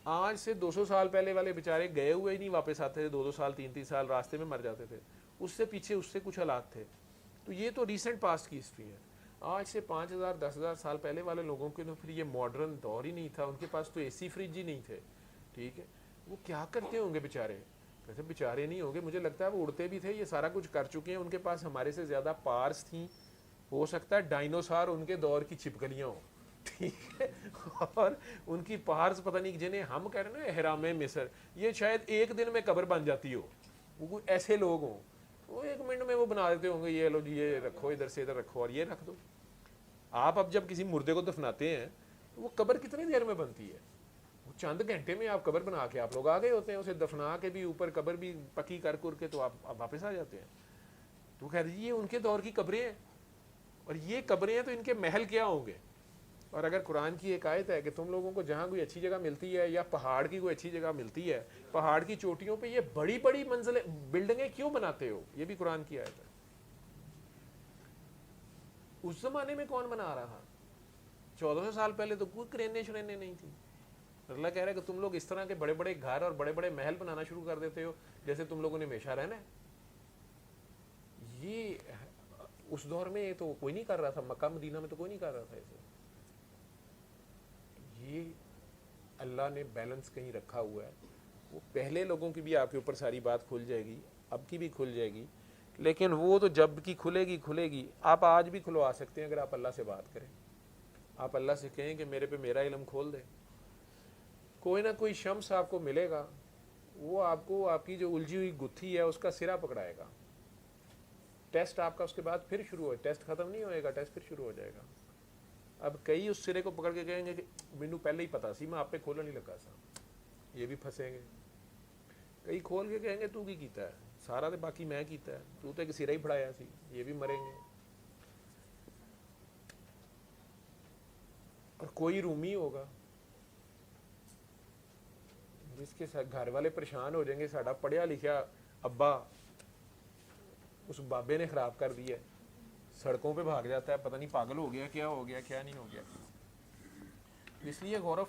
آج سے 200 سال پہلے والے بیچارے گئے ہوئے ہی نہیں واپس آتے تھے، 2 سال 3 سال راستے میں مر جاتے تھے. اس سے پیچھے اس سے کچھ حالات تھے. تو یہ تو ریسنٹ پاسٹ کی ہسٹری ہے. آج سے 5,000 10,000 سال پہلے والے لوگوں کے تو پھر یہ ماڈرن دور ہی نہیں تھا، ان کے پاس تو اے سی فریج ہی نہیں تھے، ٹھیک ہے. وہ کیا کرتے ہوں گے بیچارے؟ کہتے بیچارے نہیں ہوں گے، مجھے لگتا ہے وہ اڑتے بھی تھے، یہ سارا کچھ کر چکے ہیں. ان کے پاس ہمارے سے زیادہ پارس تھیں، ہو سکتا ہے ڈائنوسار ان کے دور کی چھپکلیاں ہوں، ٹھیک ہے، اور ان کی پارس پتہ نہیں، جنہیں ہم کہہ رہے ہیں نا احرام مصر، یہ شاید ایک دن میں قبر بن جاتی ہو. وہ کوئی ایسے لوگ ہوں، وہ 1 منٹ میں وہ بنا دیتے ہوں گے، یہ لو جی یہ رکھو ادھر سے ادھر رکھو اور یہ رکھ دو. آپ اب جب کسی مردے کو دفناتے ہیں تو وہ قبر کتنی دیر میں بنتی ہے؟ وہ چند گھنٹے میں آپ قبر بنا کے آپ لوگ آ گئے ہوتے ہیں. اسے دفنا کے بھی اوپر قبر بھی پکی کر کے تو آپ واپس آ جاتے ہیں. تو کہہ دیجیے یہ ان کے دور کی قبریں ہیں، اور یہ قبریں ہیں تو ان کے محل کیا ہوں گے. اور اگر قرآن کی ایک آیت ہے کہ تم لوگوں کو جہاں کوئی اچھی جگہ ملتی ہے یا پہاڑ کی کوئی اچھی جگہ ملتی ہے، پہاڑ کی چوٹیوں پہ یہ بڑی بڑی منزلیں بلڈنگیں کیوں بناتے ہو؟ یہ بھی قرآن کی آیت ہے. اس زمانے میں کون بنا رہا؟ 1400 سال پہلے تو کوئی کرینے شرینے نہیں تھی. اللہ کہہ رہا ہے کہ تم لوگ اس طرح کے بڑے بڑے گھر اور بڑے بڑے محل بنانا شروع کر دیتے ہو جیسے تم لوگوں نے ہمیشہ رہنا ہے. یہ اس دور میں تو کوئی نہیں کر رہا تھا، مکہ مدینہ میں تو کوئی نہیں کر رہا تھا اسے. یہ اللہ نے بیلنس کہیں رکھا ہوا ہے. وہ پہلے لوگوں کی بھی آپ کے اوپر ساری بات کھل جائے گی، اب کی بھی کھل جائے گی، لیکن وہ تو جب کی کھلے گی. آپ آج بھی کھلوا سکتے ہیں اگر آپ اللہ سے بات کریں. آپ اللہ سے کہیں کہ میرے پہ میرا علم کھول دے. کوئی نہ کوئی شمس آپ کو ملے گا، وہ آپ کو آپ کی جو الجھی ہوئی گتھی ہے اس کا سرا پکڑائے گا. ٹیسٹ آپ کا اس کے بعد پھر شروع ہو، ٹیسٹ ختم نہیں ہوئے گا، ٹیسٹ پھر شروع ہو جائے گا. اب کئی اس سرے کو پکڑ کے کہیں گے کہ مینو پہلے ہی پتا سی، میں آپ پہ کھولن نہیں لگا سا. یہ بھی پھنسیں گے. کئی کھول کے کہیں گے تو کی کیتا ہے سارا، تو باقی میں کیتا ہے، تو ایک سرا ہی پڑھایا سی. یہ بھی مریں گے. اور کوئی رومی ہوگا جس کے ساتھ گھر والے پریشان ہو جائیں گے، ساڈا پڑھیا لکھیا ابا اس بابے نے خراب کر دیا ہے، سڑکوں پہ بھاگ جاتا ہے، پتہ نہیں پاگل ہو گیا کیا ہو گیا کیا نہیں ہو گیا. اس لیے غور و